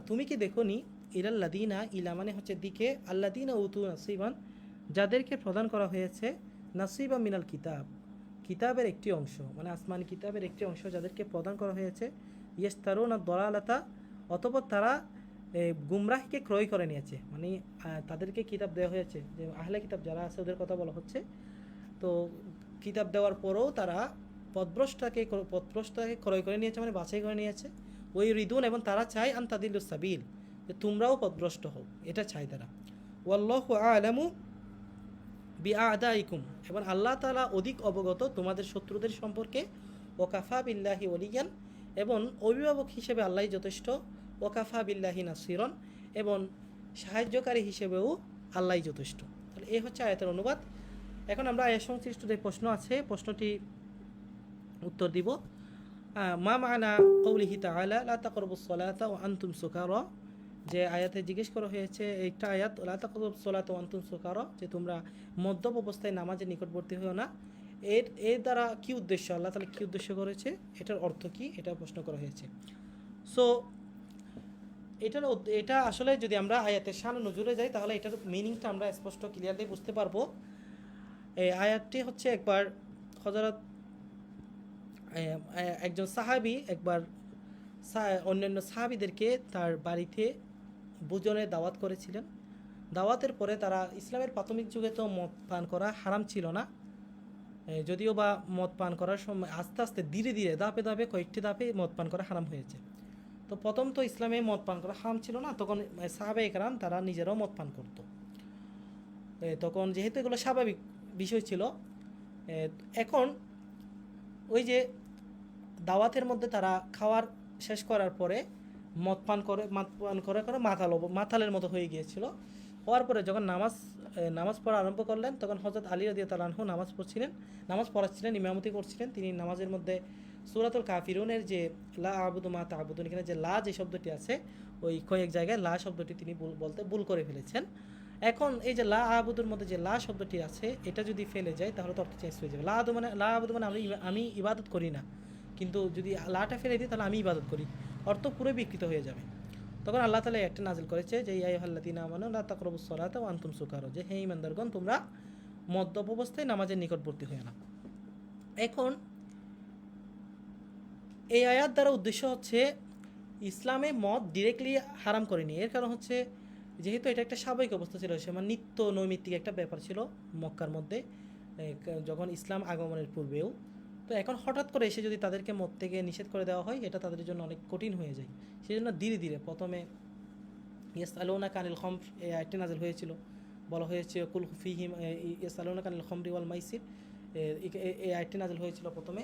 তুমি কি দেখোনি, ইলাল্লাযীনা, ইলা মানে হচ্ছে দিকে, আল্লাযীনা উতু নাসিবান যাদেরকে প্রদান করা হয়েছে, নাসিবা মিনাল কিতাব কিতাবের একটি অংশ, মানে আসমানি কিতাবের একটি অংশ যাদেরকে প্রদান করা হয়েছে, ইশতারুনা আদ-দালালাতা অতঃপর তারা গুমরাহকে ক্রয় করে নিয়েছে, মানে তাদেরকে কিতাব দেওয়া হয়েছে, যে আহলে কিতাব যারা আছে ওদের কথা বলা হচ্ছে। তো কিতাব দেওয়ার পরেও তারা পথভ্রষ্টকে ক্রয় করে নিয়েছে, মানে বাছাই করে নিয়েছে। ওই রিদুন এবং তারা চায় আন তাদিল্লুস সাবিল, যে তোমরাও পথভ্রষ্ট হও, এটা চায় তারা। ওয়াল্লাহু আ'লামু বিআদাইকুম, এবং আল্লাহ তাআলা অধিক অবগত তোমাদের শত্রুদের সম্পর্কে। ওয়াকাফা বিল্লাহি ওলিয়ান, এবং অভিভাবক হিসেবে আল্লাহই যথেষ্ট। ওয়াকাফা বিল্লাহি নাসিরন, এবং সাহায্যকারী হিসেবেও আল্লাহই যথেষ্ট। তাহলে এই হচ্ছে আয়াতের অনুবাদ। এখন আমরা আয়াত সংশ্লিষ্ট যে প্রশ্ন আছে প্রশ্নটি উত্তর দিব। মা মানা কওলিহি তাআলা লা তাকরাবুস সালাতা ওয়া আনতুম সুকারা, যে আয়াতে জিজ্ঞেস করা হয়েছে, একটা আয়াত লা তাকরাবুস সালাতা ওয়া আনতুম সুকারা, যে তোমরা মদ্যপ অবস্থায় নামাজের নিকটবর্তী হও না, এর দ্বারা কি উদ্দেশ্য, আল্লাহ তাআলা কি উদ্দেশ্য করেছে, এটার অর্থ কি, এটা প্রশ্ন করা হয়েছে। সো এটা আসলে যদি আমরা আয়াতের শান নজুরে যাই তাহলে এটার মিনিংটা আমরা স্পষ্ট ক্লিয়ারলি বুঝতে পারবো। এই আয়াতটি হচ্ছে একবার হযরত একজন সাহাবী একবার অন্যান্য সাহাবীদেরকে তার বাড়িতে ভোজনের দাওয়াত করেছিলেন। দাওয়াতের পরে তারা, ইসলামের প্রাথমিক যুগে তো মদ পান করা হারাম ছিল না, যদিও বা মদ পান করার সময় আস্তে আস্তে ধীরে ধীরে ধাপে ধাপে কয়েকটি ধাপে মদ পান করা হারাম হয়েছে। তো প্রথম তো ইসলামে মদ পান করা হারাম ছিল না, তখন সাহাবে একরাম তারা নিজেরাও মদ পান করত। তখন যেহেতু এগুলো স্বাভাবিক বিষয় ছিল, এখন ওই যে দাওয়াতের মধ্যে তারা খাওয়ার শেষ করার পরে মদ পান করে মাতালের মতো হয়ে গিয়েছিল। হওয়ার পরে যখন নামাজ পড়া আরম্ভ করলেন, তখন হযরত আলী রাদিয়াল্লাহু আনহু নামাজ পড়াচ্ছিলেন, ইমামতি করছিলেন। তিনি নামাজের মধ্যে সূরাতুল কাফিরুনের যে লা আবুদু মা তা'বুদুন, এখানে যে লা যে শব্দটি আছে, ওই কয়েক জায়গায় লা শব্দটি তিনি বলতে ভুল করে ফেলেছেন। এখন এই যে লা আবুদুর মধ্যে যে লা শব্দটি আছে, এটা যদি ফেলে যায় তাহলে তো অর্থ চেঞ্জ হয়ে যাবে। লা আবুদু মানে আমি ইবাদত করি না, কিন্তু যদি লাটা ফেলে দিই তাহলে আমি ইবাদত করি, অর্থ পুরো বিকৃত হয়ে যাবে। তখন আল্লাহ তাআলা একটা নাজিল করেছে যে ইয়া আইয়ুহাল্লাযীনা আমানু লা তাকরাবুস সালাতা ওয়া আনতুম সুকারা, যে হে ঈমানদারগণ তোমরা মদ্যপ অবস্থায় নামাজের নিকটবর্তী হয়ে না। এখন এই আয়াত দ্বারা উদ্দেশ্য হচ্ছে ইসলামে মদ ডিরেক্টলি হারাম করেনি। এর কারণ হচ্ছে যেহেতু এটা একটা স্বাভাবিক অবস্থা ছিল, সে মানে নিত্য নৈমিত্তিক একটা ব্যাপার ছিল মক্কার মধ্যে যখন ইসলাম আগমনের পূর্বেও। তো এখন হঠাৎ করে এসে যদি তাদেরকে মদ থেকে নিষেধ করে দেওয়া হয়, এটা তাদের জন্য অনেক কঠিন হয়ে যায়। সেই জন্য ধীরে ধীরে প্রথমে ইয়াসআলুনা কানিল খমর এই আয়াতটি নাযিল হয়েছিল। বলা হয়েছে কুল ফিহিম ইয়াসআলুনা কানিল খমরি ওয়াল মাইসির, এই আয়াতটি নাযিল হয়েছিল প্রথমে।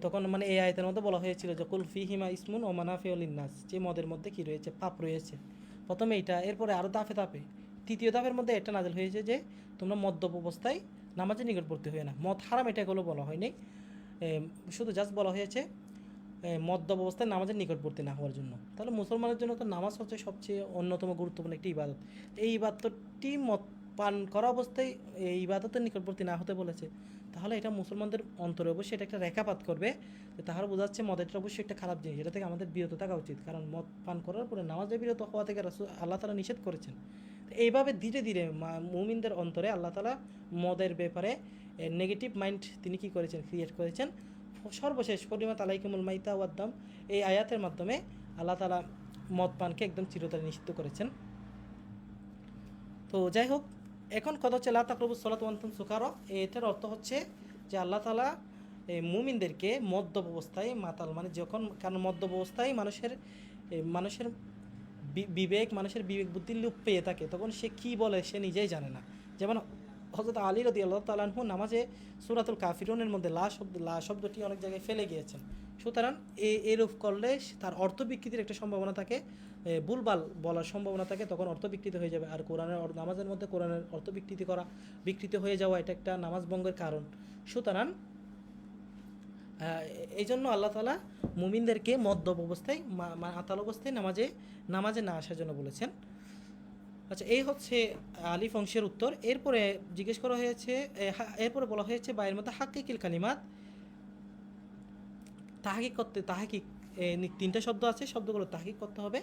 তখন মানে এই আয়াতের মধ্যে বলা হয়েছিল যে কুল ফিহিমা ইসমুন ও মানাফিউ লিন্নাস, যে মদের মধ্যে কী রয়েছে, পাপ রয়েছে। প্রথমে এইটা, এরপরে আরও দাফে দাফে তৃতীয় দাফের মধ্যে একটা নাযিল হয়েছে যে তোমরা মদ্যপ অবস্থায় নামাজে নিকটবর্তী হয়ে না। মদ হারাম এটা এগুলো বলা হয়নি, শুধু জাস্ট বলা হয়েছে মদ্যপ অবস্থায় নামাজের নিকটবর্তী না হওয়ার জন্য। তাহলে মুসলমানের জন্য তো নামাজ হচ্ছে সবচেয়ে অন্যতম গুরুত্বপূর্ণ একটি ইবাদত। এই ইবাদতটি মদ পান করা অবস্থায় এই ইবাদতের নিকটবর্তী না হতে বলেছে, তাহলে এটা মুসলমানদের অন্তরে অবশ্যই এটা একটা রেখাপাত করবে যে তাহারা বোঝাচ্ছে মদেরটা অবশ্যই একটা খারাপ জিনিস, এটা থেকে আমাদের বিরত থাকা উচিত। কারণ মদ পান করার পরে নামাজে বিরত হওয়া থেকে আল্লাহ তাআলা নিষেধ করেছেন। এইভাবে ধীরে ধীরে মুমিনদের অন্তরে আল্লাহ তাআলা মদের ব্যাপারে নেগেটিভ মাইন্ড তিনি কী করেছেন, ক্রিয়েট করেছেন। সর্বশেষ হরিমাত আলাইকুমুল মাইতা ওয়াদ্দাম, এই আয়াতের মাধ্যমে আল্লাহ তাআলা মদ পানকে একদম চিরতরে নিষিদ্ধ করেছেন। তো যাই হোক, এখন কথা হচ্ছে লা তাকরাবুস সালাতা ওয়া আনতুম সুকারা, এটার অর্থ হচ্ছে যে আল্লাহ তাআলা মুমিনদেরকে মদ্যপ অবস্থায় মাতাল, মানে যখন, কারণ মদ্যপ অবস্থায় মানুষের মানুষের বিবেক বুদ্ধি লোপ পেয়ে থাকে, তখন সে কী বলে সে নিজেই জানে না। যেমন হযরত আলী রাদিয়াল্লাহু তাআলা আনহু নামাজে সূরাতুল কাফিরুনের মধ্যে লা শব্দটি অনেক জায়গায় ফেলে গিয়েছেন। সুতরাং এরূপ করলে তার অর্থ বিকৃতির একটা সম্ভাবনা থাকে, ভুলভাল বলার সম্ভাবনা থাকে, তখন অর্থ বিকৃত হয়ে যাবে। আর নামাজের মধ্যে কোরআনের অর্থ বিকৃত হয়ে যাওয়া এটা একটা নামাজ ভঙ্গের কারণ। সুতরাং এই জন্য আল্লাহ তাআলা মুমিনদেরকে মদ্যপ অবস্থায় মাতাল অবস্থায় নামাজে না আসার জন্য বলেছেন। আচ্ছা, এই হচ্ছে আলিফ অংশের উত্তর। এরপরে জিজ্ঞেস করা হয়েছে, এরপরে বলা হয়েছে বা এর মধ্যে হাক্কিকিল কালিমাত, তাহাকিক তিনটা শব্দ আছে, শব্দগুলো তাহাকিক করতে হবে।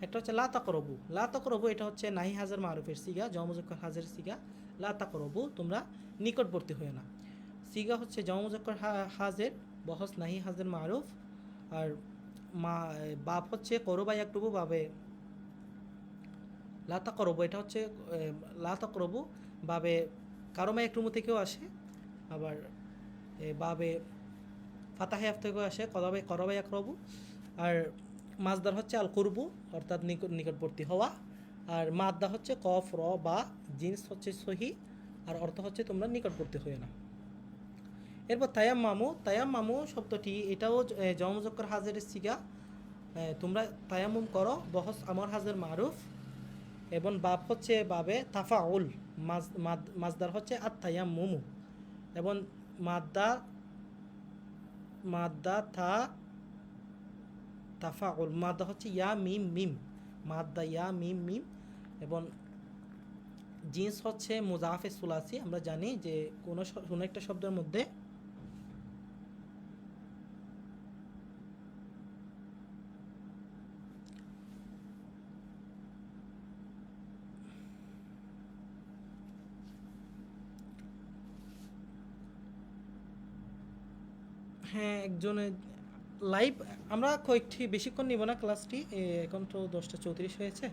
একটা হচ্ছে লা তাকরাবু, এটা হচ্ছে নাহি হাজার মারুফের সিগা, জমুজক্কর হাজের সিগা। লা তাকরাবু, তোমরা নিকটবর্তী হয়ে না। সিগা হচ্ছে জমুজক্কর হাজের, বহস নাহি হাজের মারুফ। আর বাপ হচ্ছে করবা ইয়াকটুবু বাবে লা তাকরাবু, এটা হচ্ছে লা তাকরাবু বাবে কারমা একটুমু থেকেও আসে, আবার বাবে ফাতাহে আফ থেকেও আসে, করবা ইয়াকরাবু। আর মাজদার হচ্ছে আল কুরবু, অর্থাৎ নিকটবর্তী হওয়া। আর মাদ্দা হচ্ছে কফ র বা, জিন্স হচ্ছে সহি, আর অর্থ হচ্ছে তোমরা নিকটবর্তী হয়ে না। এরপর তায়াম্মামু শব্দটি, এটাও জমজক্কর হাজের সিগা, তোমরা তায়াম্মুম করো, বহস আমর হাজের মারুফ। এবং বাপ হচ্ছে বাবে তাফাউল, মাজদার হচ্ছে আত তায়াম্মুমু। এবং মাদ্দা তাফাউল, মাদ্দা হচ্ছে ইয়া মিম মিম, মাদ্দা ইয়া মিম মিম। এবং জিন্স হচ্ছে মুজাফে সুলাসি। আমরা জানি যে কোনো একটা শব্দের মধ্যে হ্যাঁ একজনের লাইভ, আমরা কয়েকটি বেশিক্ষণ নিব না ক্লাসটি, এখন তো 10:34 হয়েছে,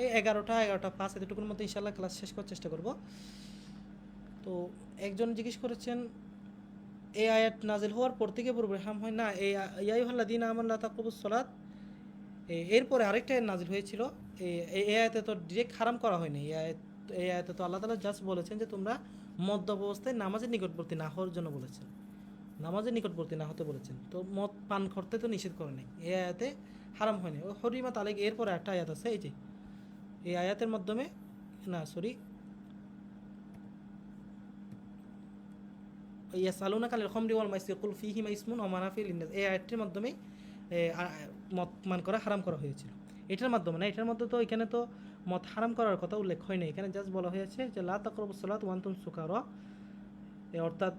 এই 11:05 এতটুকুর মধ্যে ইনশাল্লাহ ক্লাস শেষ করার চেষ্টা করব। তো একজন জিজ্ঞেস করেছেন এই আয়াত নাজিল হওয়ার পর থেকে পূর্বে হাম হয় না, এই ইয়া আইয়ুহাল্লাযীনা আমানু লা তাকরাবুস সালাত, এরপরে আরেকটা আয়াত নাজিল হয়েছিল। এই আয়াতে তো ডিরেক্ট হারাম করা হয়নি। এই আয়াতে তো আল্লাহ তাআলা জাস্ট বলেছেন যে তোমরা মদ্যপ অবস্থায় নামাজের নিকটবর্তী না হওয়ার জন্য বলেছেন, নামাজের নিকটবর্তী না হতে বলেছেন। তো মদ পান করতে তো নিষেধ করে নাই, এই আয়াতে হারাম হয়নি। ও হরিমাত আলাইক, এরপরে একটা আয়াত আছে, এই যে এই আয়াতের মাধ্যমে, না সরি, ইয়াসআলুনাকা আনিল খামরি ওয়াল মাইসির কুল ফীহিমা ইসমুন ওয়া মানাফিউ লিন-নাস, এই আয়াতটির মাধ্যমে মদ পান করা হারাম করা হয়েছিল। এটার মাধ্যমে না, এটার মধ্যে তো এখানে তো মদ হারাম করার কথা উল্লেখ হয়নি, এখানে জাস্ট বলা হয়েছে যে লা তাকরাবুস সালাত ওয়া আনতুম সুকারা, অর্থাৎ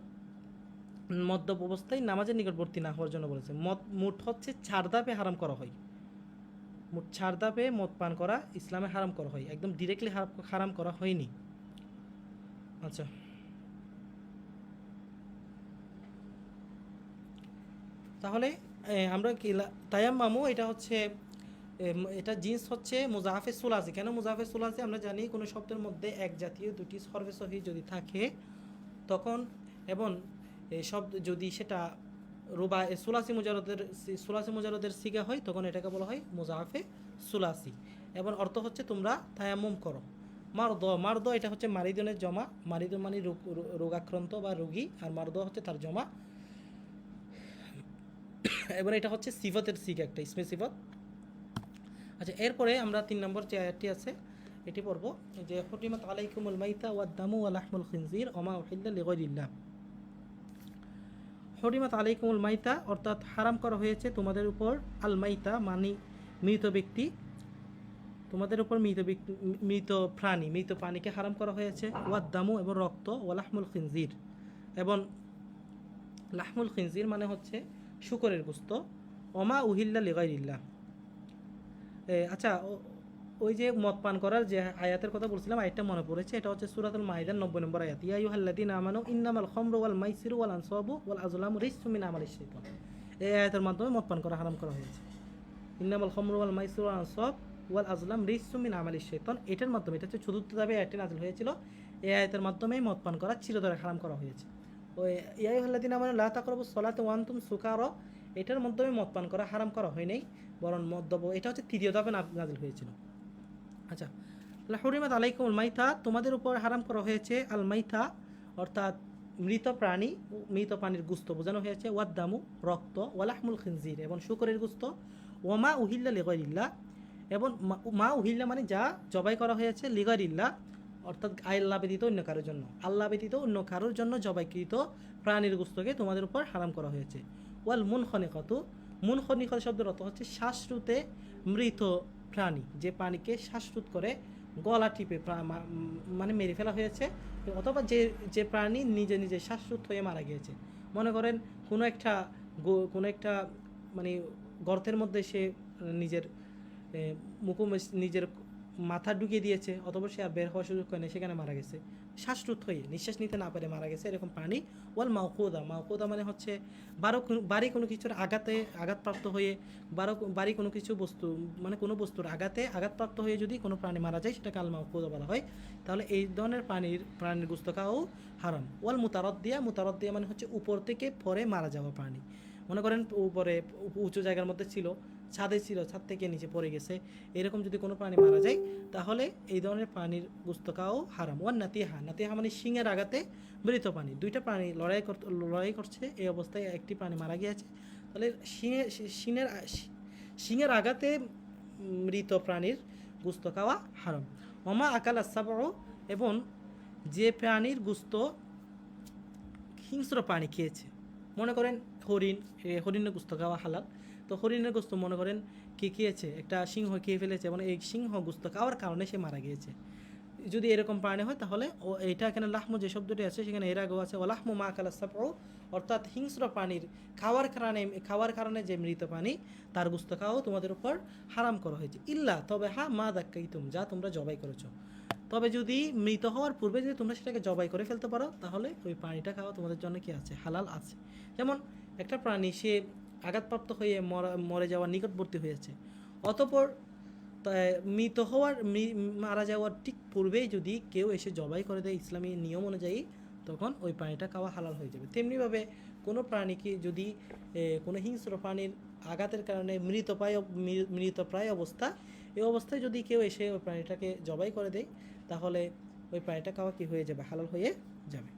মদ্যপ অবস্থায় নামাজের নিকটবর্তী না হওয়ার জন্য বলেছে। মদ মুঠ হচ্ছে 4 ধাপে হারাম করা হয়। চার ধাপে মদ পান করা ইসলামে হারাম করা হয়, একদম ডিরেক্টলি হারাম করা হয়নি। আচ্ছা, তাহলে আমরা কি তায়াম্মামু, এটা হচ্ছে এটা জিন্স হচ্ছে মুজাহাফে সুলাসি। কেন মুজাহাফে সুলাসি? আমরা জানি কোনো শব্দের মধ্যে এক জাতীয় দুটি সর্বে সহি যদি থাকে তখন, এবং এই শব্দ যদি সেটা রুবা সুলাসি মুজারদের সিগা হয় তখন এটাকে বলা হয় মুজাহাফে সুলাসি, এবং অর্থ হচ্ছে তোমরা তায়াম্মুম করো। মারদ এটা হচ্ছে মারিদনের জমা, মারিদন মানে রোগাক্রান্ত বা রোগী, আর মারদ হচ্ছে তার জমা। এবার এটা হচ্ছে সিফতের সিগা, একটা ইসমে সিফত। আচ্ছা, এরপরে আমরা 3 নম্বর যে আয়াতটি আছে এটি পড়ব, যে হুরিমাত আলাইকুমুল মাইতা ওয়াদ দামু ওয়া লাহমুল খিনজির ওয়া মা উহিল্লা লিগাইরিল্লাহ। হরিমাত আলাইকুমুল মাইতা অর্থাৎ হারাম করা হয়েছে তোমাদের উপর, আল মাইতা মানে মৃত ব্যক্তি, তোমাদের উপর মৃত প্রাণী, মৃত প্রাণীকে হারাম করা হয়েছে। ওয়াদ দামু এবং রক্ত, ও লাহমুল খিনজির, এবং লাহমুল খিনজির মানে হচ্ছে শুকরের গোস্ত। ওমা উহিল্লা লিগাইরিল্লাহ। আচ্ছা, ওই যে মদ পান করার যে আয়াতের কথা বলছিলাম, আয়াতটা মনে পড়েছে, এটা হচ্ছে সূরাতুল মাইদার 90 নম্বর আয়াত। ইয়া আইয়ুহাল্লাযীনা আমানু ইন্নামাল খামরু ওয়াল মাইসিরু ওয়াল আনসাবু ওয়াল আজলামু রিজসুম মিন আমালিশ শাইতান। এই আয়াতের মাধ্যমে মদ পান করা হারাম করা হয়েছে। ইন্নামাল খামরু ওয়াল মাইসিরু ওয়াল আনসাব ওয়াল আজলাম রিজসুম মিন আমালিশ শাইতান, এটার মাধ্যমে, এটা হচ্ছে চতুর্থ ধাপে আয়াতটি নাযিল হয়েছিল। এই আয়াতের মাধ্যমেই মদ পান করা চিরতরে হারাম করা হয়েছে। ওই ইয়া আইয়ুহাল্লাযীনা আমানু লা তাকরাবুস সালাতা ওয়া আনতুম সুকারা, এটার মাধ্যমে মদ পান করা হারাম করা হয় নাই, বরং মদ্যপ, এটা হচ্ছে তৃতীয় ধাপে নাযিল হয়েছিল। আচ্ছা, হুরিমাত আলাইকুমুল মাইতা, তোমাদের উপর হারাম করা হয়েছে আল মাইতা অর্থাৎ মৃত প্রাণী, মৃত প্রাণীর গুস্ত বোঝানো হয়েছে। ওয়াদ্দামু রক্ত, ওয়ালাহমুল খিনজির এবং শুকরের গুস্ত, ওমা উহিল্লা লিগাইরিল্লাহ, এবং মা উহিল্লা মানে যা জবাই করা হয়েছে, লিগাইরিল্লাহ অর্থাৎ আল্লাহ ব্যতীত অন্য কারোর জন্য, আল্লাহ ব্যতীত অন্য কারোর জন্য জবাইকৃত প্রাণীর গুস্তকে তোমাদের উপর হারাম করা হয়েছে। ওয়াল মুনখনিকাতু, মুনখনিকাত শব্দের অর্থ হচ্ছে শ্বাসরুতে মৃত প্রাণী, যে প্রাণীকে শ্বাসরোধ করে গলা টিপে মানে মেরে ফেলা হয়েছে, অথবা যে প্রাণী নিজে নিজে শ্বাসরোধ হয়ে মারা গিয়েছে। মনে করেন কোনো একটা মানে গর্তের মধ্যে সে নিজের নিজের মাথা ঢুকিয়ে দিয়েছে, অথবা সে আর বের হওয়ার সুযোগ হয় না, সেখানে মারা গেছে, শ্বাসরোধ হয়ে নিঃশ্বাস নিতে না পারে মারা গেছে, এরকম প্রাণী। ওয়াল মাউকুদা মানে হচ্ছে বাড়ি কোনো কিছুর আঘাতপ্রাপ্ত হয়ে, বাড়ি কোনো কিছু বস্তু মানে কোনো বস্তুর আঘাতপ্রাপ্ত হয়ে যদি কোনো প্রাণী মারা যায়, সেটাকে আল মাউকুদা বলা হয়। তাহলে এই ধরনের প্রাণীর গোশত খাওয়াও হারাম। ওয়াল মুতারদ্দিয়া মানে হচ্ছে উপর থেকে পরে মারা যাওয়া প্রাণী। মনে করেন উপরে উঁচু জায়গার মধ্যে ছিল, ছাদে ছিল, ছাদ থেকে নিচে পড়ে গেছে, এরকম যদি কোনো প্রাণী মারা যায় তাহলে এই ধরনের প্রাণীর গোশত খাওয়াও হারাম। ওয়ান নাতিহা মানে শিঙের আঘাতে মৃত প্রাণী, দুইটা প্রাণী লড়াই করছে, এই অবস্থায় একটি প্রাণী মারা গিয়েছে, তাহলে শিঙের আঘাতে মৃত প্রাণীর গোশত খাওয়া হারাম। ওমা আকাল আসাবউ, এবং যে প্রাণীর গোশত হিংস্র প্রাণী খেয়েছে, মনে করেন হরিণের গোশত খাওয়া হালাল, তো হরিণের গোশত মনে করেন কে খেয়েছে, একটা সিংহ খেয়ে ফেলেছে, মানে এই সিংহ গোশত খাওয়ার কারণে সে মারা গিয়েছে, যদি এরকম প্রাণী হয় তাহলে এটা এখানে লাহমু যে শব্দটি আছে সেখানে এর আগেও আছে, ওয়ালাহমু মা আকালা সাবউ, অর্থাৎ হিংস্র প্রাণীর খাওয়ার কারণে যে মৃত প্রাণী তার গোশত খাওয়াও তোমাদের উপর হারাম করা হয়েছে। ইল্লা তবে হা মা দাক্কাইতুম, যা তোমরা জবাই করেছো, তবে যদি মৃত হওয়ার পূর্বে যদি তোমরা সেটাকে জবাই করে ফেলতে পারো তাহলে ওই প্রাণীটা খাওয়া তোমাদের জন্য কি আছে, হালাল আছে। যেমন একটা প্রাণী সে আঘাতপ্রাপ্ত হয়ে মরে যাওয়ার নিকটবর্তী হয়েছে, অতঃপর মারা যাওয়ার ঠিক পূর্বেই যদি কেউ এসে জবাই করে দেয় ইসলামী নিয়ম অনুযায়ী, তখন ওই প্রাণীটা খাওয়া হালাল হয়ে যাবে। তেমনিভাবে কোনো প্রাণীকে যদি কোনো হিংস্র প্রাণীর আঘাতের কারণে মৃতপ্রায় অবস্থা, এই অবস্থায় যদি কেউ এসে ওই প্রাণীটাকে জবাই করে দেয় তাহলে ওই প্রাণীটা খাওয়া কি হয়ে যাবে, হালাল হয়ে যাবে।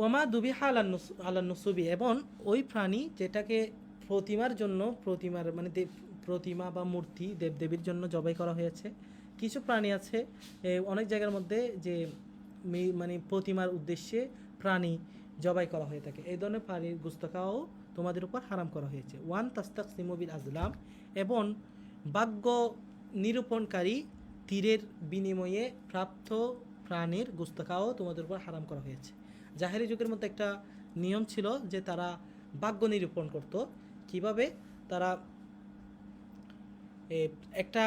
ওমা দুবিহা আলান নুসুবি, এবং ওই প্রাণী যেটাকে প্রতিমার মানে প্রতিমা বা মূর্তি দেবদেবীর জন্য জবাই করা হয়েছে। কিছু প্রাণী আছে অনেক জায়গার মধ্যে যে মানে প্রতিমার উদ্দেশ্যে প্রাণী জবাই করা হয়ে থাকে, এই ধরনের প্রাণীর গোশত খাওয়াও তোমাদের উপর হারাম করা হয়েছে। ওয়ান তাস্তাকসিমু বিল আজলাম, এবং ভাগ্য নিরূপণকারী তীরের বিনিময়ে প্রাপ্ত প্রাণীর গোশত খাওয়াও তোমাদের উপর হারাম করা হয়েছে। জাহেরি যুগের মধ্যে একটা নিয়ম ছিল যে তারা ভাগ্য নিরূপণ করত। কিভাবে? তারা একটা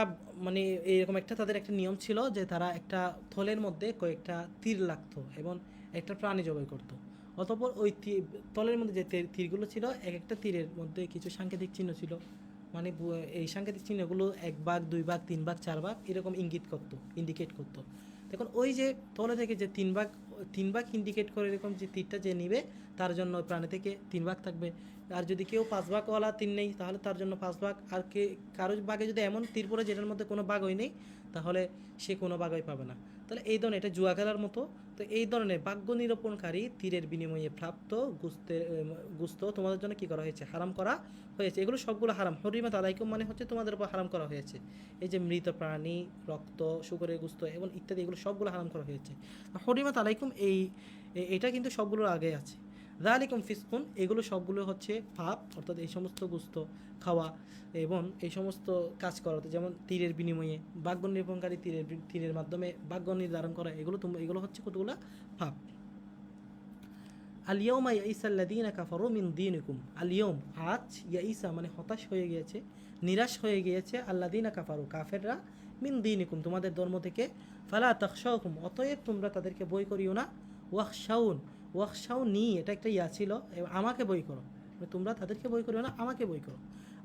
মানে এরকম একটা তাদের একটা নিয়ম ছিল যে তারা একটা থলের মধ্যে কয়েকটা তীর লাগতো এবং একটা প্রাণী জবাই করতো। অতঃপর ওই থলের মধ্যে যে তীরগুলো ছিল, এক একটা তীরের মধ্যে কিছু সাংকেতিক চিহ্ন ছিল। মানে এই সাংকেতিক চিহ্নগুলো 1 ভাগ 2 ভাগ 3 ভাগ 4 ভাগ এরকম ইন্ডিকেট করতো। দেখুন ওই যে থলে থেকে যে 3 ভাগ ইন্ডিকেট করে এরকম যে তীরটা যে নিবে, তার জন্য ওই প্রাণী থেকে 3 ভাগ থাকবে। আর যদি কেউ 5 ভাগওয়ালা তীর নেই, তাহলে তার জন্য 5 ভাগ। আর কারো ভাগে যদি এমন তীর পড়ে যেটার মধ্যে কোনো ভাগই নেই, তাহলে সে কোনো ভাগই পাবে না। তাহলে এই ধরনের, এটা জুয়া খেলার মতো। তো এই ধরনের ভাগ্য নিরূপণকারী তীরের বিনিময়ে প্রাপ্ত গুস্ত তোমাদের জন্য কী করা হয়েছে? হারাম করা হয়েছে। এগুলো সবগুলো হারাম। হরিমাত আলাইকুম মানে হচ্ছে তোমাদের উপর হারাম করা হয়েছে। এই যে মৃত প্রাণী, রক্ত, শুকরের গুস্ত এবং ইত্যাদি, এগুলো সবগুলো হারাম করা হয়েছে। হরিমাত আলাইকুম এটা কিন্তু সবগুলোর আগে আছে। যালিকুম ফিসকুন, এগুলো সবগুলো হচ্ছে পাপ, অর্থাৎ এই সমস্ত গুস্ত খাওয়া এবং এই সমস্ত কাজ করা, যেমন তীরের বিনিময়ে ভাগ্য নিরূপণকারী তীরের মাধ্যমে ভাগ্য নির্ধারণ করা, এগুলো হচ্ছে কতগুলো পাপ। আলিয়মা ইয়াইসাল্লাযীনা কাফারু মিন দীনিকুম, আলিয়ম আজ, ইয়াইসা মানে হতাশ হয়ে গিয়েছে, নিরাশ হয়ে গিয়েছে, আল্লাযীনা কাফারু কাফেররা, মিন দীনিকুম তোমাদের ধর্ম থেকে, ফালা তাখশাউহুম অতএব তোমরা তাদেরকে ভয় করিও না, ওয়াখশাউনি এটা একটা ছিল, আমাকে ভয় করো, তোমরা তাদেরকে ভয় করিও না, আমাকে ভয় করো।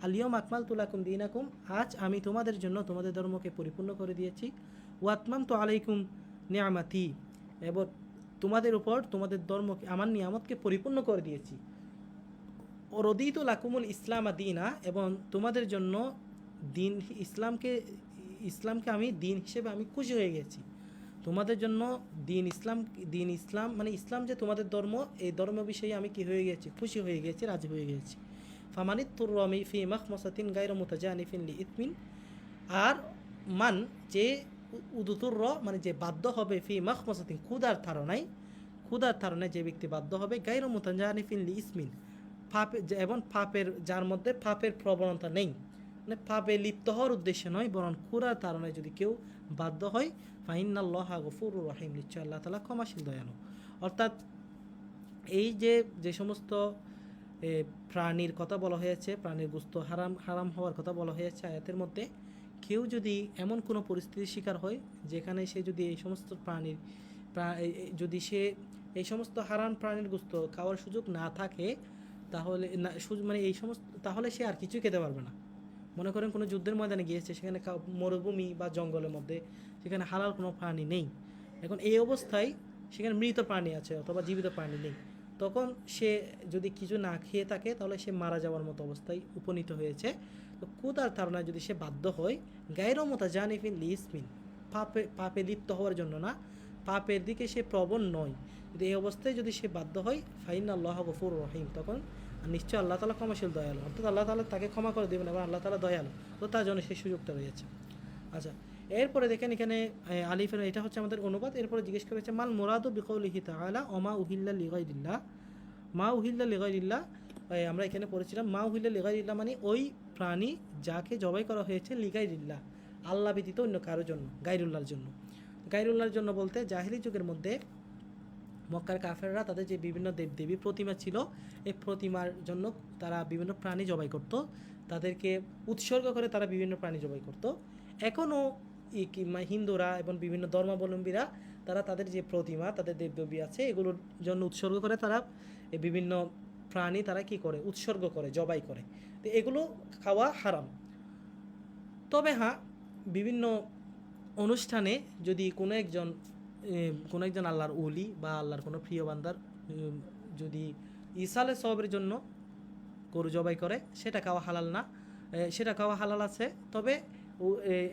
আলিয়ম আকমালতু লাকুম দীনাকুম, আজ আমি তোমাদের জন্য তোমাদের ধর্মকে পরিপূর্ণ করে দিয়েছি, ওয়াতমামতু আলাইকুম নিয়ামাতি, এবং তোমাদের উপর তোমাদের ধর্মকে, আমার নিয়ামতকে পরিপূর্ণ করে দিয়েছি। ও রদিতু লাকুমুল ইসলাম দীনা, এবং তোমাদের জন্য দিন ইসলামকে আমি দিন হিসেবে আমি খুশি হয়ে গেছি। তোমাদের জন্য দিন ইসলাম মানে ইসলাম যে তোমাদের ধর্ম, এই ধর্ম বিষয়ে আমি কি হয়ে গেছি? খুশি হয়ে গেছি, রাজি হয়ে গেছি। ফামানিত তুরমি ফি মাখমাসাতিন গায়রা মুতাজানিফিন লিইথমিন, আর মান যে উদুতুর মানে যে বাধ্য হবে, ফি মাখমাসাতিন ক্ষুধার ধারণায় যে ব্যক্তি বাধ্য হবে, গায়রা মুতাজানিফিন লিইসমিন পাপে, এবং যার মধ্যে পাপের প্রবণতা নেই, মানে পাপে লিপ্ত হওয়ার উদ্দেশ্যে নয়, বরং ক্ষুধার ধারণায় যদি কেউ বাধ্য হয়, ফাইন্নাল্লাহা গফুরুর রহিম, নিশ্চয় আল্লাহ তাআলা ক্ষমাশীল দয়ালু। অর্থাৎ এই যে সমস্ত প্রাণীর কথা বলা হয়েছে, প্রাণীর গোশত হারাম হওয়ার কথা বলা হয়েছে আয়াতের মধ্যে, কেউ যদি এমন কোনো পরিস্থিতির শিকার হয় যেখানে সে যদি এই সমস্ত যদি সে এই সমস্ত হারাম প্রাণীর গোশত খাওয়ার সুযোগ না থাকে, তাহলে মানে তাহলে সে আর কিছুই খেতে পারবে না। মনে করেন কোনো যুদ্ধের ময়দানে গিয়েছে, সেখানে মরুভূমি বা জঙ্গলের মধ্যে, সেখানে হালাল কোনো প্রাণী নেই। এখন এই অবস্থায় সেখানে মৃত প্রাণী আছে অথবা জীবিত প্রাণী নেই, তখন সে যদি কিছু না খেয়ে থাকে, তাহলে সে মারা যাওয়ার মতো অবস্থায় উপনীত হয়েছে। তো ক্ষুধার ধারণায় যদি সে বাধ্য হয়, গায়রা মুতাজানিফিন লিইসমিন, পাপে লিপ্ত হওয়ার জন্য না, পাপের দিকে সে প্রবণ নয়, যদি এই অবস্থায় যদি সে বাধ্য হয়, ফাইন্নাল্লাহা গফুরুর রহিম, তখন নিশ্চয় আল্লাহ তাআলা ক্ষমাশীল দয়ালু, অর্থাৎ আল্লাহ তাআলা তাকে ক্ষমা করে দেবেন এবং আল্লাহ তাআলা দয়ালু, তো তার জন্য সেই সুযোগটা রয়েছে। আচ্ছা, এরপরে দেখেন এখানে আলিফের, এটা হচ্ছে আমাদের অনুবাদ। এরপরে জিজ্ঞেস করেছে মাল মুরাদু বিকৌলিহি তাআলা ওমা উহিল্লা লিগাইরিল্লাহ, মা উহিল্লা লিগাইরিল্লাহ, আমরা এখানে পড়েছিলাম মা উহিল্লা লিগাইরিল্লাহ মানে ওই প্রাণী যাকে জবাই করা হয়েছে লিগাইরিল্লাহ, আল্লাহ ব্যতীত অন্য কারোর জন্য, গায়রুল্লাহর জন্য। গায়রুল্লাহর জন্য বলতে জাহিলি যুগের মধ্যে মক্কার কাফেররা তাদের যে বিভিন্ন দেবদেবী প্রতিমা ছিল, এই প্রতিমার জন্য তারা বিভিন্ন প্রাণী জবাই করত, তাদেরকে উৎসর্গ করে তারা বিভিন্ন প্রাণী জবাই করত। এখনও হিন্দুরা এবং বিভিন্ন ধর্মাবলম্বীরা তারা তাদের যে প্রতিমা, তাদের দেবদেবী আছে, এগুলোর জন্য উৎসর্গ করে তারা বিভিন্ন প্রাণী তারা কি করে? উৎসর্গ করে, জবাই করে। তো এগুলো খাওয়া হারাম। তবে হ্যাঁ, বিভিন্ন অনুষ্ঠানে যদি কোনো একজন আল্লাহর ওলি বা আল্লাহর কোনো প্রিয় বান্দার যদি ইসালে সওয়াবের জন্য গরু জবাই করে, সেটা খাওয়া হালাল না, সেটা খাওয়া হালাল আছে। তবে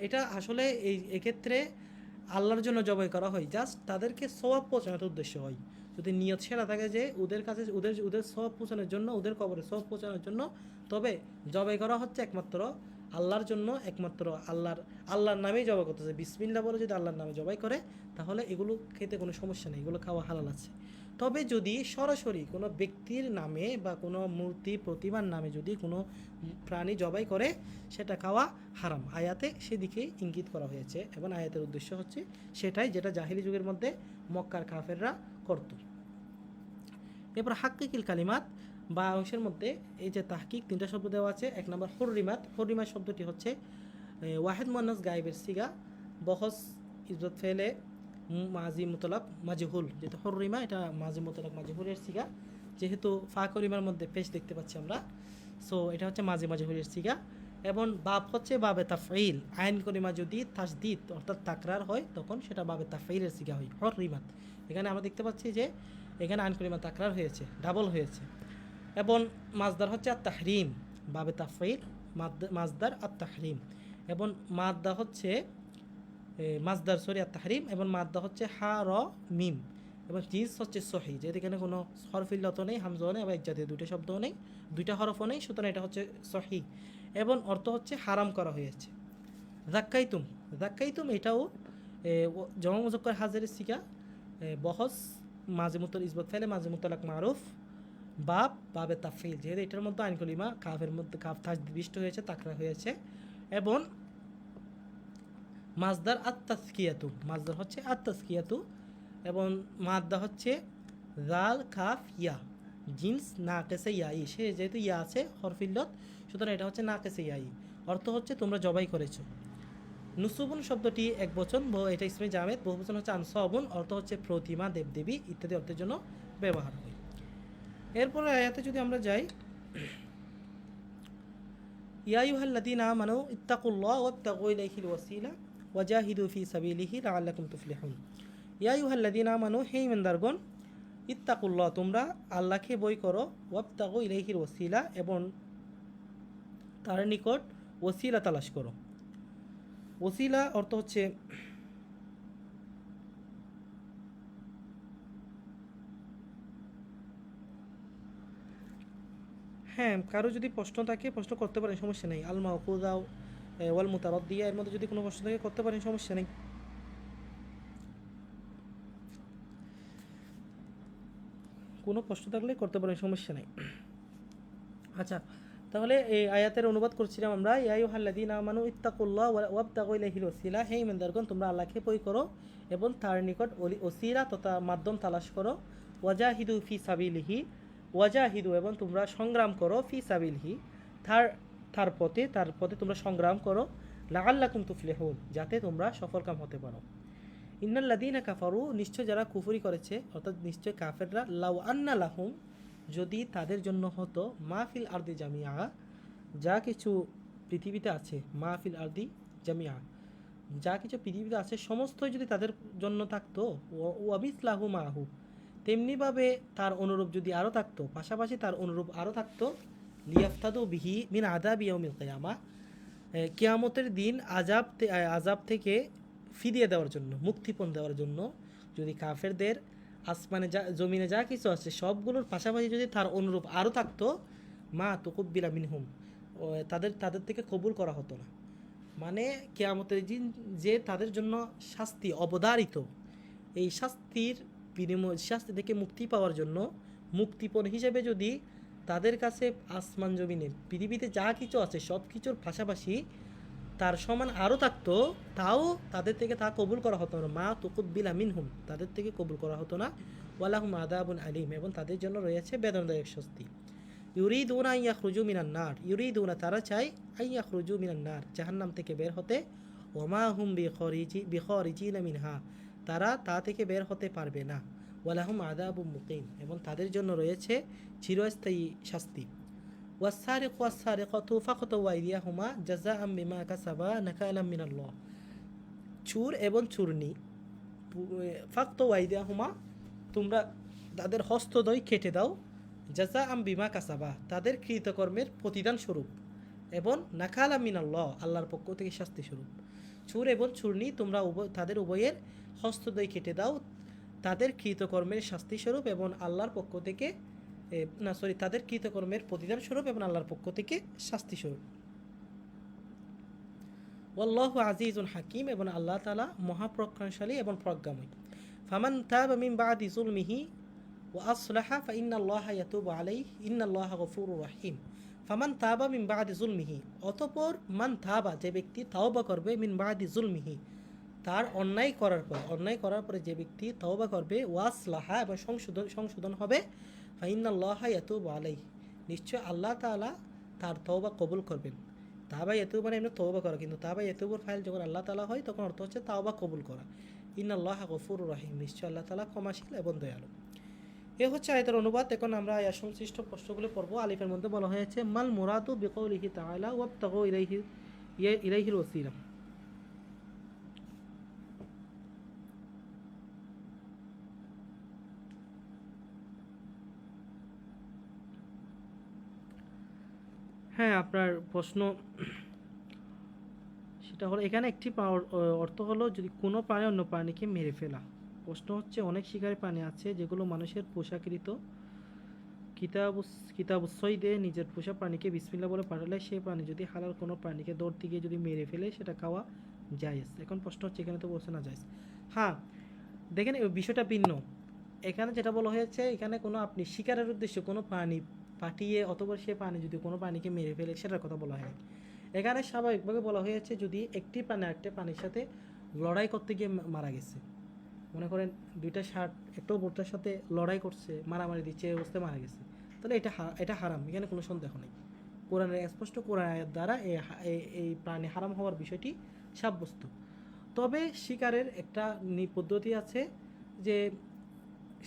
এটা আসলে এক্ষেত্রে আল্লাহর জন্য জবাই করা হয়, জাস্ট তাদেরকে সওয়াব পৌঁছানোর উদ্দেশ্য হয়। যদি নিয়ত সেরা থাকে যে ওদের কাছে ওদের সওয়াব পৌঁছানোর জন্য, ওদের কবরে সওয়াব পৌঁছানোর জন্য, তবে জবাই করা হচ্ছে একমাত্র আল্লাহর জন্য, একমাত্র আল্লাহর নামেই জবাই করতেছে, বিসমিল্লাহ বলে যদি আল্লাহর নামে জবাই করে, তাহলে এগুলো খেতে কোনো সমস্যা নেই, এগুলো খাওয়া হালাল আছে। তবে যদি সরাসরি কোনো ব্যক্তির নামে বা কোনো মূর্তি প্রতিমার নামে যদি কোনো প্রাণী জবাই করে, সেটা খাওয়া হারাম। আয়াতে সেদিকেই ইঙ্গিত করা হয়েছে এবং আয়াতের উদ্দেশ্য হচ্ছে সেটাই, যেটা জাহিলি যুগের মধ্যে মক্কার কাফেররা করত। এরপর হাক্কিকিল কালিমাত বা অংশের মধ্যে এই যে তাহকিক 3টা শব্দ দেওয়া আছে। 1 নম্বর হুররিমাত। হুররিমাত শব্দটি হচ্ছে ওয়াহিদ মুয়ান্নাস গায়েবের সিগা, বহস ইজত ফেলে মাজি মুতলাক মাজহুল, যেহেতু হুররিমা এটা মাজি মুতলাক মাজহুলের সিগা, যেহেতু ফা করিমার মধ্যে পেশ দেখতে পাচ্ছি আমরা, সো এটা হচ্ছে মাজি মাজহুলের সিগা। এবং বাব হচ্ছে বাবে তাফঈল, আইন করিমা যদি তাসদিদ অর্থাৎ তাকরার হয় তখন সেটা বাবে তাফঈলের সিগা হয় হুররিমাত। এখানে আমরা দেখতে পাচ্ছি যে এখানে আইন করিমা তাকরার হয়েছে, ডাবল হয়েছে। এবং মাজদার হচ্ছে আত তাহরিম, বাবে তাফঈল মাজদার আত তাহরিম। এবং মাদ্দা হচ্ছে মাজদার সরি আত তাহরিম, এবং মাদ্দা হচ্ছে হা র মিম। এবং জিন্স হচ্ছে সহি, যেহেতু এখানে কোনো হরফিল্লত নেই, হামজাও নেই, আবার এক জাতীয় দুটো শব্দও নেই, দুইটা হরফও নেই, সুতরাং এটা হচ্ছে সহি। এবং অর্থ হচ্ছে হারাম করা হয়েছে। জাক্কাইতুম, জাক্কাইতুম এটাও জমা মুজাক্কার হাজিরের সিগা, বহস মাঝে মুতল ইসবত ফেলে মাঝে মুতলাক মারুফ, বাব বাবে তাফিল, যেহেতু এটার মধ্যে আইন কলিমা কাফের মধ্যে কাফ তাসদিষ্ট হয়েছে, তাকরা হয়েছে। এবং মাজদার আত্তাসকিয়াতু, মাজদার হচ্ছে আত্তাসকিয়াতু। এবং মাদ্দা হচ্ছে জাল কাফ ইয়া, জিন্স না কেসে ইয়া ই, সে যেহেতু ইয়া আছে হরফিল্লত, সুতরাং এটা হচ্ছে না কেসে ইয়া ই, অর্থ হচ্ছে তোমরা জবাই করেছো। নুসুবুন শব্দটি এক বচন, এটা ইসমে জামেদ, বহু বচন হচ্ছে আনসাবুন, অর্থ হচ্ছে প্রতিমা, দেবদেবী ইত্যাদি অর্থের জন্য ব্যবহার হয়। এরপরে আয়াতে যদি আমরা যাই, ইয়া আইয়ুহাল্লাযীনা আমানু ইত্তাকুল্লাহ ওয়াবতাগু ইলাইহিল ওয়াসিলা ওয়াজাহিদু ফি সাবিলিহি লাআল্লাকুম তুফলিহুন। ইয়া আইয়ুহাল্লাযীনা আমানু, হে ঈমানদারগণ, ইত্তাকুল্লাহ তোমরা আল্লাহকে ভয় করো, ওয়াবতাগু ইলাইহিল ওয়াসিলা এবং তার নিকট ওসিলা তালাশ করো। ওসিলা অর্থ হচ্ছে হ্যাঁ, কারো যদি প্রশ্ন থাকে প্রশ্ন করতে পারেন, সমস্যা নেই। আল মাউকুযা ওয়াল মুতারাদ্দিয়া, এর মধ্যে যদি কোনো প্রশ্ন থাকে করতে পারেন, সমস্যা নেই। কোনো প্রশ্ন থাকলে করতে পারেন, সমস্যা নেই। আচ্ছা, তাহলে এই আয়াতের অনুবাদ করছিলাম আমরা। ইয়া আইয়ুহাল্লাযীনা আমানু ইত্তাকুল্লাহ ওয়াবতাগু ইলাইহিল ওয়াসিলা, হে ঈমানদারগণ তোমরা আল্লাহকে ভয় করো এবং তার নিকট ওসিলা তথা মাধ্যম তালাশ করো। ওয়াজাহিদু ফি সাবিলিহি, ওয়াজাহিদু এবং তোমরা সংগ্রাম করো, ফি সাবিলিহি তার পথে তোমরা সংগ্রাম করো, লাআল্লাকুম তুফলিহুন যাতে তোমরা সফলকাম হতে পারো। ইন্নাল্লাযীনা কাফারু, নিশ্চয় যারা কুফরি করেছে, অর্থাৎ নিশ্চয় কাফেররা, লাউ আন্না লাহুম যদি তাদের জন্য হতো, মাহফিল আরদি জামিয়া যা কিছু পৃথিবীতে আছে, মাহফিল আরদি জামিয়া যা কিছু পৃথিবীতে আছে সমস্তই যদি তাদের জন্য থাকতো, ওয়াবিসলাহু মাহু তেমনিভাবে তার অনুরূপ যদি আরও থাকতো, পাশাপাশি তার অনুরূপ আরও থাকতো, লিয়াফতাদু বিহি মিন আযাবি ইয়াউমিল কিয়ামা কিয়ামতের দিন আযাব থেকে ফিরিয়ে দেওয়ার জন্য, মুক্তিপণ দেওয়ার জন্য, যদি কাফেরদের আসমানে যা জমিনে যা কিছু আছে সবগুলোর পাশাপাশি যদি তার অনুরূপ আরও থাকতো, মা তুকুব্বিলা মিনহুম তাদের থেকে কবুল করা হতো না। মানে কিয়ামতের দিন যে তাদের জন্য শাস্তি অবধারিত, এই শাস্তির বিনিময়, শাস্তি থেকে মুক্তি পাওয়ার জন্য মুক্তিপণ হিসেবে যদি তাদের কাছে আসমান জমিনের পৃথিবীতে যা কিছু আছে সব কিছুর পাশাপাশি তার সমান আরও থাকতো, তাও তাদের থেকে তা কবুল করা হতো না। মা তুকুব্বিলা মিনহুম তাদের থেকে কবুল করা হতো না। ওয়ালাহুম আযাবুন আলীম এবং তাদের জন্য রয়েছে বেদনাদায়ক শাস্তি। ইউরিদুনা আন ইয়াখরুজু মিনান নার, ইউরিদুনা তারা চায়, আন ইয়াখরুজু মিনান নার জাহান্নাম থেকে বের হতে, ওমা হুম বিখারিজিনা মিনহা তারা তা থেকে বের হতে পারবে না। ওয়ালাহুম আযাবুম মুকিম এবং তাদের জন্য রয়েছে চিরস্থায়ী শাস্তি। ওয়াসসারিকু ওয়াসসারিকাতু ফাকতাউ আইদিয়াহুমা জাযাআম বিমা কাসাবা নাকালাম মিনাল্লাহ। চুর এবং চূর্ণী, ফাকতাউ আইদিয়াহুমা তোমরা তাদের হস্তদ্বয় কেটে দাও, জাযাআম বিমা কাসাবা তাদের কৃতকর্মের প্রতিদান স্বরূপ, এবং নাকালাম মিনাল্লাহ আল্লাহর পক্ষ থেকে শাস্তি স্বরূপ। চুর এবং চূর্ণী তোমরা তাদের উভয়ের হস্তদ্বয় কেটে দাও তাদের কৃতকর্মের শাস্তি স্বরূপ এবং আল্লাহর পক্ষ থেকে তাদের কৃতকর্মের প্রতিদান স্বরূপ এবং আল্লাহর পক্ষ থেকে শাস্তি স্বরূপ। ওয়াল্লাহু আজিজুন হাকিম এবং আল্লাহ তাআলা মহাপ্রজ্ঞাশালী এবং প্রজ্ঞাময়। ফামান তাবা মিন বাদি যুলমিহি ওয়া আসলাহা ফাইন্নাল্লাহা ইয়াতুবু আলাইহি ইন্নাল্লাহা গফুরুর রহিম। ফামান তাবা মিন বাদি যুলমিহি, অতঃপর মান তাবা যে ব্যক্তি তাওবা করবে, মিন বাদি যুলমিহি তার অন্যায় করার পরে যে ব্যক্তি তওবা করবে ওয়াসলাহা এবং সংশোধন হবে ফাইনাল্লাহা ইয়াতুবু আলাইহি, নিশ্চয় আল্লাহ তাআলা তার তওবা কবুল করবেন। তাওবা ইয়াতুবু মানে এমনি তওবা করা, কিন্তু তাওবা ইয়াতুবুর ফাইল যখন আল্লাহ তাআলা হয় তখন অর্থ হচ্ছে তাওবা কবুল করা। ইন্নাল্লাহা গফুরুর রহিম, নিশ্চয় আল্লাহ তাআলা ক্ষমাশীল এবং দয়ালু। এ হচ্ছে আয়াতের অনুবাদ। এখন আমরা আয়াত সংশ্লিষ্ট প্রশ্নগুলো পড়ব। আলিফের মধ্যে বলা হয়েছে মাল মুরাদু বিকৌলিহি তাআলা ওয়াবতাগু ইলাইহিল ওয়াসিলা। হ্যাঁ, আপনার প্রশ্ন সেটা হলো এখানে একটি অর্থ হলো যদি কোনো প্রাণী অন্য প্রাণীকে মেরে ফেলা। প্রশ্ন হচ্ছে অনেক শিকারী প্রাণী আছে যেগুলো মানুষের পোশাকৃত কিতাবুসইদে নিজের পোষা প্রাণীকে বিসমিল্লাহ বলে পাঠালে সেই প্রাণী যদি হালাল কোনো প্রাণীকে দৌড়তে গিয়ে যদি মেরে ফেলে সেটা খাওয়া জায়েজ। এখন প্রশ্ন হচ্ছে এখানে তো বলছে না জায়েজ। হ্যাঁ, দেখেন বিষয়টা ভিন্ন। এখানে যেটা বলা হয়েছে এখানে কোনো আপনি শিকারের উদ্দেশ্যে কোনো প্রাণী পাঠিয়ে অথবা সে প্রাণী যদি কোনো প্রাণীকে মেরে ফেলে সেটার কথা বলা হয়। এখানে স্বাভাবিকভাবে বলা হয়েছে যদি একটি প্রাণী আরেকটা প্রাণীর সাথে লড়াই করতে গিয়ে মারা গেছে, মনে করেন দুইটা ষাঁড় একটা অপরটার সাথে লড়াই করছে, মারামারি দিচ্ছে, এই অবস্থায় মারা গেছে, তাহলে এটা হারাম, এখানে কোনো সন্দেহ নেই। কোরআনের স্পষ্ট কোরআন আয়াত দ্বারা এই প্রাণী হারাম হওয়ার বিষয়টি সাব্যস্ত। তবে শিকারের একটা পদ্ধতি আছে যে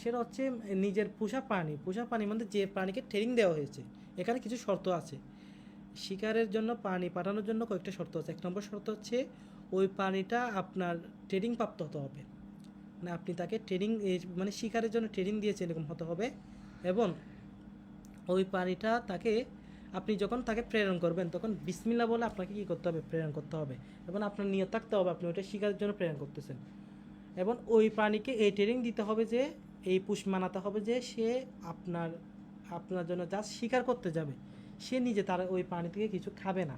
সেটা হচ্ছে নিজের পোষা প্রাণী মানে যে প্রাণীকে ট্রেনিং দেওয়া হয়েছে। এখানে কিছু শর্ত আছে শিকারের জন্য, প্রাণী পাঠানোর জন্য কয়েকটা শর্ত আছে। 1 নম্বর শর্ত হচ্ছে ওই প্রাণীটা আপনার ট্রেনিং প্রাপ্ত হতে হবে, মানে আপনি তাকে ট্রেনিং মানে শিকারের জন্য ট্রেনিং দিয়েছেন এরকম হতে হবে। এবং ওই প্রাণীটা আপনি যখন তাকে প্রেরণ করবেন তখন বিসমিল্লাহ বলে আপনাকে কী করতে হবে, প্রেরণ করতে হবে। এবং আপনার নিয়ত থাকতে হবে আপনি ওইটা শিকারের জন্য প্রেরণ করতেছেন। এবং ওই প্রাণীকে এই ট্রেনিং দিতে হবে যে এই পুষ মানাতে হবে যে সে আপনার জন্য যা শিকার করতে যাবে সে নিজে তার ওই প্রাণী থেকে কিছু খাবে না,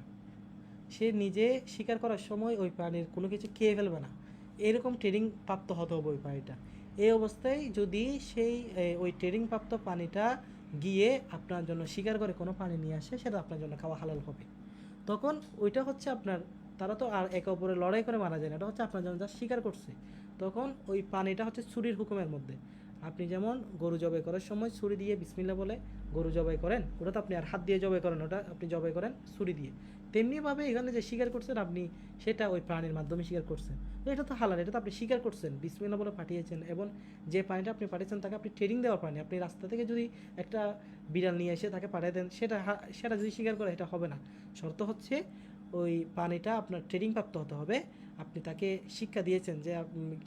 সে নিজে শিকার করার সময় ওই প্রাণীর কোনো কিছু খেয়ে ফেলবে না, এরকম ট্রেনিং প্রাপ্ত হতে হবে ওই প্রাণীটা। এই অবস্থায় যদি ওই ট্রেনিং প্রাপ্ত প্রাণীটা গিয়ে আপনার জন্য শিকার করে কোনো প্রাণী নিয়ে আসে সেটা আপনার জন্য খাওয়া হালাল হবে। তখন ওইটা হচ্ছে তারা তো আর একে অপরে লড়াই করে মারা যায় না, এটা হচ্ছে আপনার জন্য যা শিকার করছে। তখন ওই প্রাণীটা হচ্ছে ছুরির হুকুমের মধ্যে। আপনি যেমন গরু জবাই করার সময় ছুরি দিয়ে বিসমিল্লাহ বলে গরু জবাই করেন, ওটা তো আপনি আর হাত দিয়ে জবাই করেন, ওটা আপনি জবাই করেন ছুরি দিয়ে। তেমনিভাবে এখানে যে শিকার করছেন আপনি সেটা ওই প্রাণীর মাধ্যমে শিকার করছেন, এটা তো হালাল, এটা তো আপনি শিকার করছেন, বিসমিল্লাহ বলে পাঠিয়েছেন। এবং যে প্রাণীটা আপনি পাঠিয়েছেন তাকে আপনি ট্রেনিং দেওয়ার প্রাণী, আপনি রাস্তা থেকে যদি একটা বিড়াল নিয়ে এসে তাকে পাঠিয়ে দেন সেটা যদি শিকার করে এটা হবে না। শর্ত হচ্ছে ওই প্রাণীটা আপনার ট্রেনিং প্রাপ্ত হতে হবে, আপনি তাকে শিক্ষা দিয়েছেন যে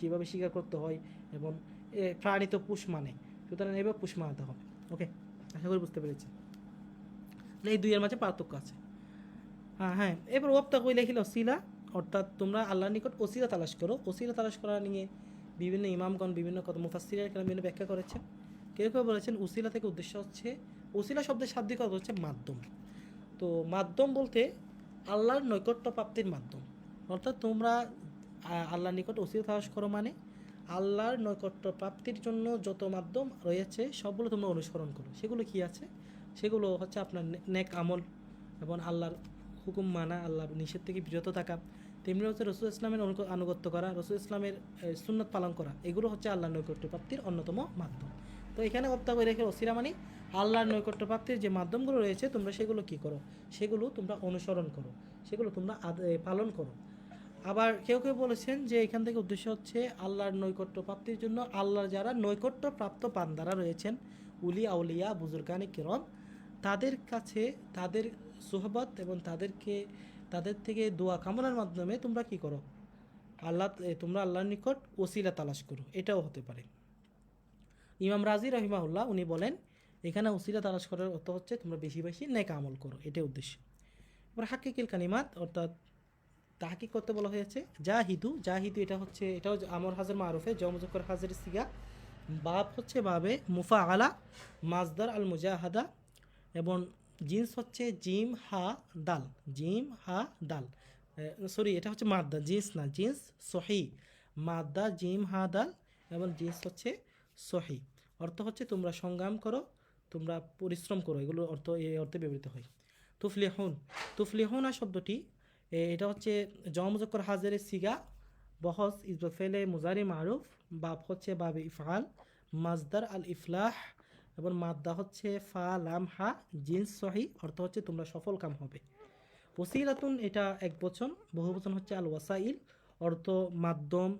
কীভাবে শিকার করতে হয়। এবং প্রাণী তো পুষ মানে, সুতরাং এবার পুষ মানাতে হবে। ওকে, আশা করি বুঝতে পেরেছি। এই দুইয়ের মাঝে পার্থক্য আছে। হ্যাঁ, এবার ওয়াবতাগু ইলাইহিল ওসিলা, অর্থাৎ তোমরা আল্লাহর নিকট ওসিলা তালাশ করো। ওসিলা তালাশ করা নিয়ে বিভিন্ন ইমামগণ বিভিন্ন কথা মুফাসসিরিনের কেরাম বিভিন্ন ব্যাখ্যা করেছেন। কেউ কেউ বলেছেন উসিলা থেকে উদ্দেশ্য হচ্ছে, ওসিলা শব্দের শাব্দিক অর্থ হচ্ছে মাধ্যম। তো মাধ্যম বলতে আল্লাহর নৈকট্য প্রাপ্তির মাধ্যম, অর্থাৎ তোমরা আল্লাহর নিকট ওসিলা তালাশ করো মানে আল্লাহর নৈকট্য প্রাপ্তির জন্য যত মাধ্যম রয়েছে সবগুলো তোমরা অনুসরণ করো। সেগুলো কি আছে? সেগুলো হচ্ছে আপনার নেক আমল এবং আল্লাহর হুকুম মানা, আল্লাহর নিষেধ থেকে বিরত থাকা, তেমনি হচ্ছে রসুল ইসলামের আনুগত্য করা, রসুল ইসলামের সুন্নত পালন করা, এগুলো হচ্ছে আল্লাহর নৈকট্য প্রাপ্তির অন্যতম মাধ্যম। তো এখানে বক্তব্য রেখে ওসিলা মানে আল্লাহর নৈকট্য প্রাপ্তির যে মাধ্যমগুলো রয়েছে তোমরা সেগুলো কি করো, সেগুলো তোমরা অনুসরণ করো, সেগুলো তোমরা পালন করো। আবার কেউ কেউ বলেছেন যে এখান থেকে উদ্দেশ্য হচ্ছে আল্লাহর নৈকট্য প্রাপ্তির জন্য আল্লাহর যারা নৈকট্য প্রাপ্ত বান্দারা রয়েছেন, উলি আউলিয়া বুজুর্গানি কিরাম, তাদের কাছে তাদের সুহবত এবং তাদের থেকে দোয়া কামনার মাধ্যমে তোমরা কি করো, তোমরা আল্লাহর নিকট ওসিলা তালাশ করো, এটাও হতে পারে। ইমাম রাজি রহিমাহুল্লাহ উনি বলেন এখানে ওসিলা তালাশ করার অর্থ হচ্ছে তোমরা বেশি বেশি নেক আমল করো, এটাই উদ্দেশ্য। এবার হাকিকিল কালিমাত, অর্থাৎ তাহকিক করতে বলা হয়েছে জাহিদু। এটাও আমর হাজার মারুফে জমজকর হাজার সিগা, বাব হচ্ছে বাবে মুফা আলা, মাজদার আল মুজাহাদা, এবং জিন্স হচ্ছে জিম হা দাল, সরি এটা হচ্ছে মাদ্দা, জিন্স না, জিন্স সহি, মাদ্দা জিম হা দাল, এবং জিন্স হচ্ছে সহি। অর্থ হচ্ছে তোমরা সংগ্রাম করো, তোমরা পরিশ্রম করো, এগুলো এই অর্থে ব্যবহৃত হয়। তুফলিহুন শব্দটি এটা হচ্ছে জমজকর হাজারের সিগা, বহস ইসবে ফেলে মুজারি মারুফ, বাব হচ্ছে বাবে ইফআল, মাজদার আল ইফলাহ এবং মাদ্দা হচ্ছে ফা লাম হা, জিন্স সহি, অর্থ হচ্ছে তোমরা সফল কাম হবে। ওসিলাতুন এটা এক বচন, বহু বচন হচ্ছে আল ওয়াসাইল, অর্থ মাধ্যম,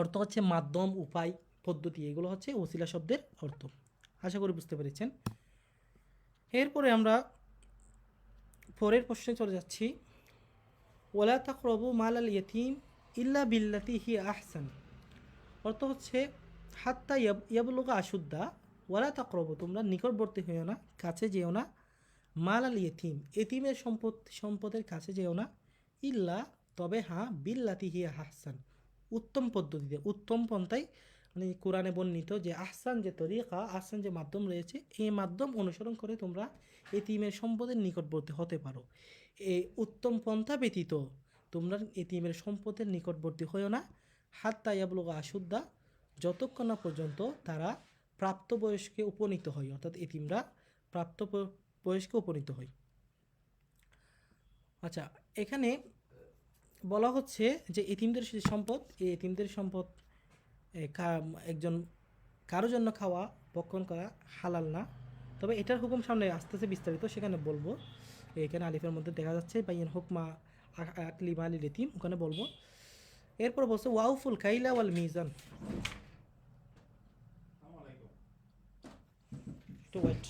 অর্থ হচ্ছে মাধ্যম, উপায়, পদ্ধতি, এগুলো হচ্ছে ওসিলা শব্দের অর্থ। আশা করি বুঝতে পেরেছেন। এরপরে আমরা পরের প্রশ্নে চলে যাচ্ছি। ওয়ালা তাকরাবু মাল আল ইয়াতীম ইল্লা বিল্লাতি হি আহসান, অর্থ হচ্ছে হাত্তা ইয়াবলুগা আশুদ্দা, ওয়ালা তাকরাবু তোমরা নিকটবর্তী হইও না, কাছে যেও না, মাল আল ইয়েতিম এতিমের সম্পদের কাছে যেও না, ইল্লা তবে হ্যাঁ, বিল্লাতি হিয়া আহসান উত্তম পদ্ধতিতে, উত্তম পন্থায়, মানে কোরআনে বর্ণিত যে আহসান যে তরিকা, আহসান যে মাধ্যম রয়েছে, এই মাধ্যম অনুসরণ করে তোমরা এতিমের সম্পদের নিকটবর্তী হতে পারো। এই উত্তম পন্থা ব্যতীত তোমরা এতিমের সম্পদের নিকটবর্তী হইও না, হাত্তা ইয়াবলুগা আশুদ্দা, যতক্ষণ না পর্যন্ত তারা প্রাপ্তবয়স্কে উপনীত হয়, অর্থাৎ এতিমরা প্রাপ্ত বয়স্কে উপনীত হয়। আচ্ছা, এখানে বলা হচ্ছে যে এতিমদের যে সম্পদ, এই এতিমদের সম্পদ একজন কারোর জন্য খাওয়া, ভক্ষণ করা হালাল না, তবে এটার হুকুম সামনে আস্তে আস্তে বিস্তারিত সেখানে বলবো। এখানে আলিফের মধ্যে দেখা যাচ্ছে বাইন হুকমা আকলি মালিল এতিম, ওখানে বলবো। এরপর বলছে ওয়াউফুল কাইলা ওয়াল মিজান, টু ওয়েট।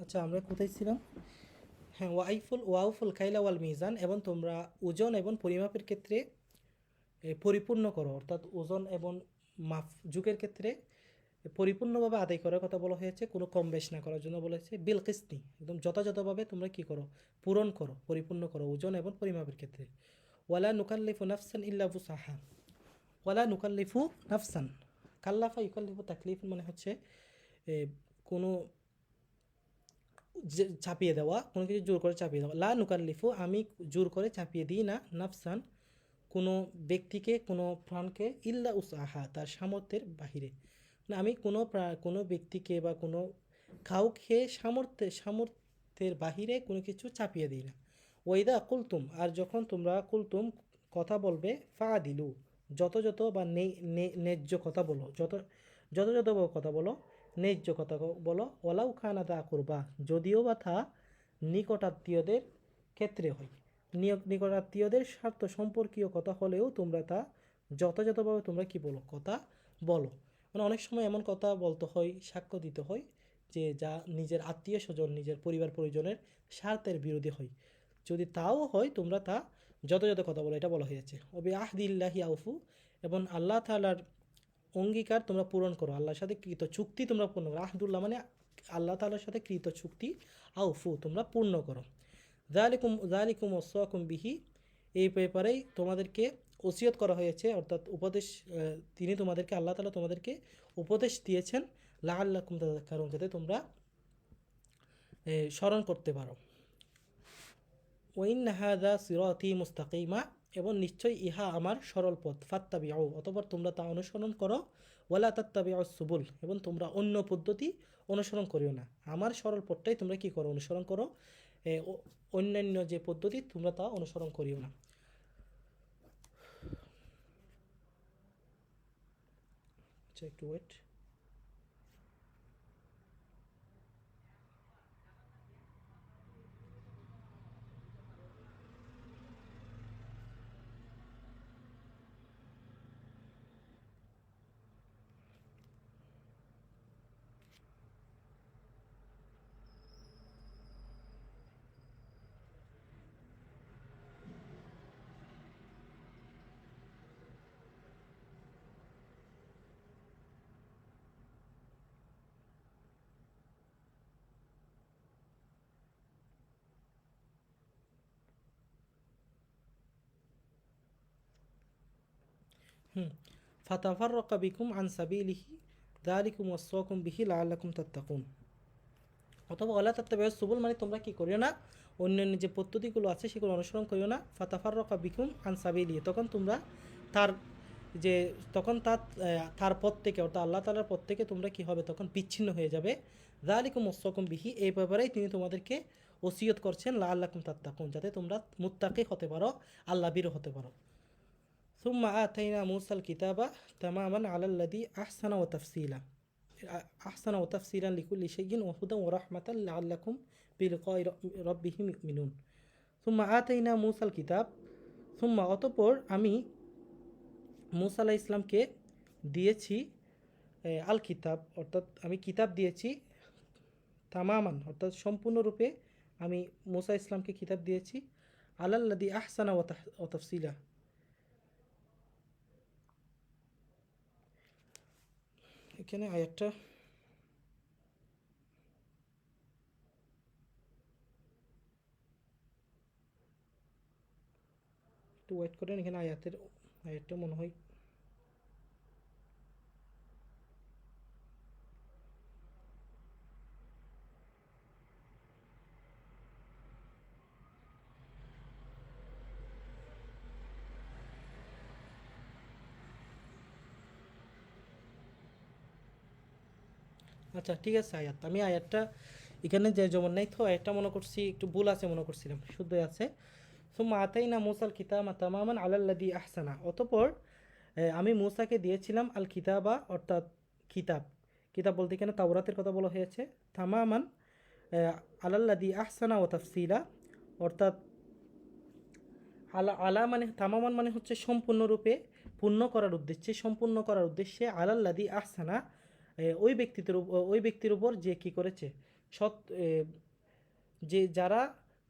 আচ্ছা, আমরা কোথায় ছিলাম? হ্যাঁ, ওয়াউফুল কাইলা ওয়াল মিজান, এবং তোমরা ওজন এবং পরিমাপের ক্ষেত্রে পরিপূর্ণ করো, অর্থাৎ ওজন এবং মাপ যুগের ক্ষেত্রে পরিপূর্ণভাবে আদায় করার কথা বলা হয়েছে, কোনো কম বেশ না করার জন্য বলা হয়েছে। বিল কিস্তি, একদম যথাযথভাবে তোমরা কি করো, পূরণ করো, পরিপূর্ণ করো ওজন এবং পরিমাপের ক্ষেত্রে। ওয়ালা নুকাল্লিফু নাফসান ইল্লা বুসাহা, ওয়ালা নুকাল্লিফু নাফসান, কাল্লাফা ইউকাল্লিফু তাকলিফ মানে হচ্ছে কোনো চাপিয়ে দেওয়া, কোনো কিছু জোর করে চাপিয়ে দেওয়া। লা নুকাল্লিফু আমি জোর করে চাপিয়ে দিই না, নাফসান কোনো ব্যক্তিকে, কোনো প্রাণকে, ইল্লা উসাহা তার সামর্থ্যের বাহিরে, মানে আমি কোনো ব্যক্তিকে বা কোনো কাউকে সামর্থ্যের বাহিরে কোনো কিছু চাপিয়ে দিই না। ওইদা কুলতুম আর যখন তোমরা কুলতুম কথা বলবে, ফা দিলু যথাযথ বা ন্যায্য কথা বলো, যথাযথ কথা বলো, ন্যায্য কথা বলো, ওলাউ খানা দা করবা যদিও বা তা নিকটাত্মীয়দের ক্ষেত্রে হয়, নিকটাত্মীয়দের স্বার্থ সম্পর্কীয় কথা হলেও তোমরা তা যথাযথভাবে তোমরা কি বলো, কথা বলো। মানে অনেক সময় এমন কথা বলতে হয়, সাক্ষ্য দিতে হয় যে যা নিজের আত্মীয় স্বজন, নিজের পরিবার পরিজনের স্বার্থের বিরোধী হয়, যদি তাও হয় তোমরা তা যথাযথ কথা বলো, এটা বলা হয়েছে। ওবে আহদিল্লাহি আউফু, এবং আল্লাহ তাআলার অঙ্গীকার তোমরা পূরণ করো, আল্লাহর সাথে কৃত চুক্তি তোমরা পূর্ণ করো। আহদুল্লাহ মানে আল্লাহ তাআলার সাথে কৃত চুক্তি, আউফু তোমরা পূর্ণ করো। জালিকুম ওয়াসাকুম বিহি, এই ব্যাপারেই তোমাদেরকে ওসিয়ত করা হয়েছে, অর্থাৎ উপদেশ, তিনি তোমাদেরকে, আল্লাহ তাআলা তোমাদেরকে উপদেশ দিয়েছেন, লাআল্লাকুম তাযাক্কারুন যাতে তোমরা স্মরণ করতে পারো। ওয়াইন্না হাযা সিরাতী মুস্তাকিমা, এবং নিশ্চয়ই ইহা আমার সরল পথ, ফাত্তাবিউ অতঃপর তোমরা তা অনুসরণ করো, ওয়ালা তাত্তাবিউস সুবুল এবং তোমরা অন্য পদ্ধতি অনুসরণ করিও না, আমার সরল পথটাই তোমরা কি করো, অনুসরণ করো, অন্যান্য যে পদ্ধতি তোমরা তা অনুসরণ করিও না। আচ্ছা, একটু ওয়েট। ফাতাফাররাকা বিকুম আন সাবিলিহি যালিকুম ওয়াসসাকুম বিহি লাআল্লাকুম তাত্তাকুন। অথবা ওয়ালা তাত্তাবিউস সুবুল মানে তোমরা কি করিও না, অন্যান্য যে পদ্ধতিগুলো আছে সেগুলো অনুসরণ করিও না। ফাতাফাররাকা বিকুম আন সাবিলিহি, তখন তোমরা তার যে তখন তার পথ থেকে অর্থাৎ আল্লাহ তাআলার পথ থেকে তোমরা কি হবে, তখন বিচ্ছিন্ন হয়ে যাবে। যালিকুম ওয়াসসাকুম বিহি, এই ব্যাপারেই তিনি তোমাদেরকে ওসিয়ত করছেন লাআল্লাকুম তাত্তাকুন, যাতে তোমরা মুত্তাকি হতে পারো, আল্লাহ ভীরু হতে পারো। সুম্মা আতাইনা মূসাল কিতাবা তামামান আলাল্লাযী আহসানা ওয়া তাফসীলা আহসানা ওয়া তাফসীলান লিকুল্লি শাইইন ওয়া হুদান ওয়া রাহমাতাল লাআল্লাকুম বিলিকাই রাব্বিহিম ইউমিনুন। সুম্মা আতাইনা মূসাল কিতাব, সুম্মা অতঃপর আমি মূসা আলাইহিস সালামকে দিয়েছি আল কিতাব, অর্থাৎ আমি কিতাব দিয়েছি, তামামান অর্থাৎ সম্পূর্ণরূপে আমি মূসা ইসলামকে কিতাব দিয়েছি, আলাল্লাযী আহসানা ওয়া তাফসীলা। এখানে আয়াতটা একটু ওয়েট করেন, এখানে আয়াতটা মনে হয় আচ্ছা ঠিক আছে। আমি আয়াতটা এখানে যে যেমন নাই তো আয়াতটা মনে করছি একটু ভুল আছে, মনে করছিলাম শুদ্ধই আছে। সুম্মা আতাইনা মূসাল কিতাবা তামামান আলাল্লাযী আহসানা, অতঃপর আমি মূসাকে দিয়েছিলাম আল কিতাবা অর্থাৎ কিতাব। কিতাব বলতে এখানে তাওরাতের কথা বলা হয়েছে। তামামান আলাল্লাযী আহসানা ওয়া তাফসীলা, অর্থাৎ আলা মানে তামামান মানে হচ্ছে সম্পূর্ণরূপে, সম্পূর্ণ করার উদ্দেশ্যে আলাল্লাযী আহসানা, ওই ব্যক্তির উপর যে কি করেছে, সৎ যে যারা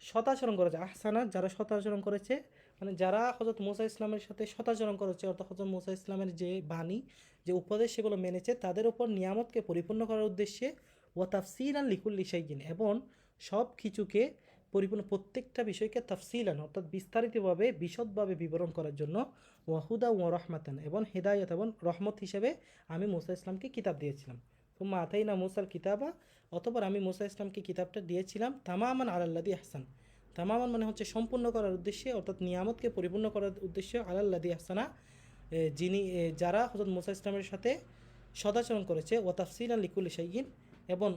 সদাচরণ করেছে, আহসানা যারা সদাচরণ করেছে, মানে যারা হযরত মূসা ইসলামের সাথে সদাচরণ করেছে, অর্থাৎ হযরত মূসা ইসলামের যে বাণী যে উপদেশ সেগুলো মেনেছে, তাদের উপর নিয়ামতকে পরিপূর্ণ করার উদ্দেশ্যে ওয়া তাফসীলান লিকুল্লি শাইইন, এবং সব কিছুকে পরিপূর্ণ প্রত্যেকটা বিষয়কে তাফসীলান অর্থাৎ বিস্তারিতভাবে বিশদভাবে বিবরণ করার জন্য, ওয়াহুদা ওয়া রাহমাতান এবং হেদায়েত এবং রহমত হিসেবে আমি মূসা ইসলামকে কিতাব দিয়েছিলাম। সুম্মা আতাইনা মূসাল কিতাবা, অতঃপর আমি মূসা ইসলামকে কিতাবটা দিয়েছিলাম তামামান আলাল্লাযী আহসান। তামামান মানে হচ্ছে সম্পূর্ণ করার উদ্দেশ্যে, অর্থাৎ নিয়ামতকে পরিপূর্ণ করার উদ্দেশ্যে, আলাল্লাযী আহসানা যিনি যারা হযরত মূসা ইসলামের সাথে সদাচরণ করেছে, ওয়া তাফসীলান লিকুল্লি শাইইন এবং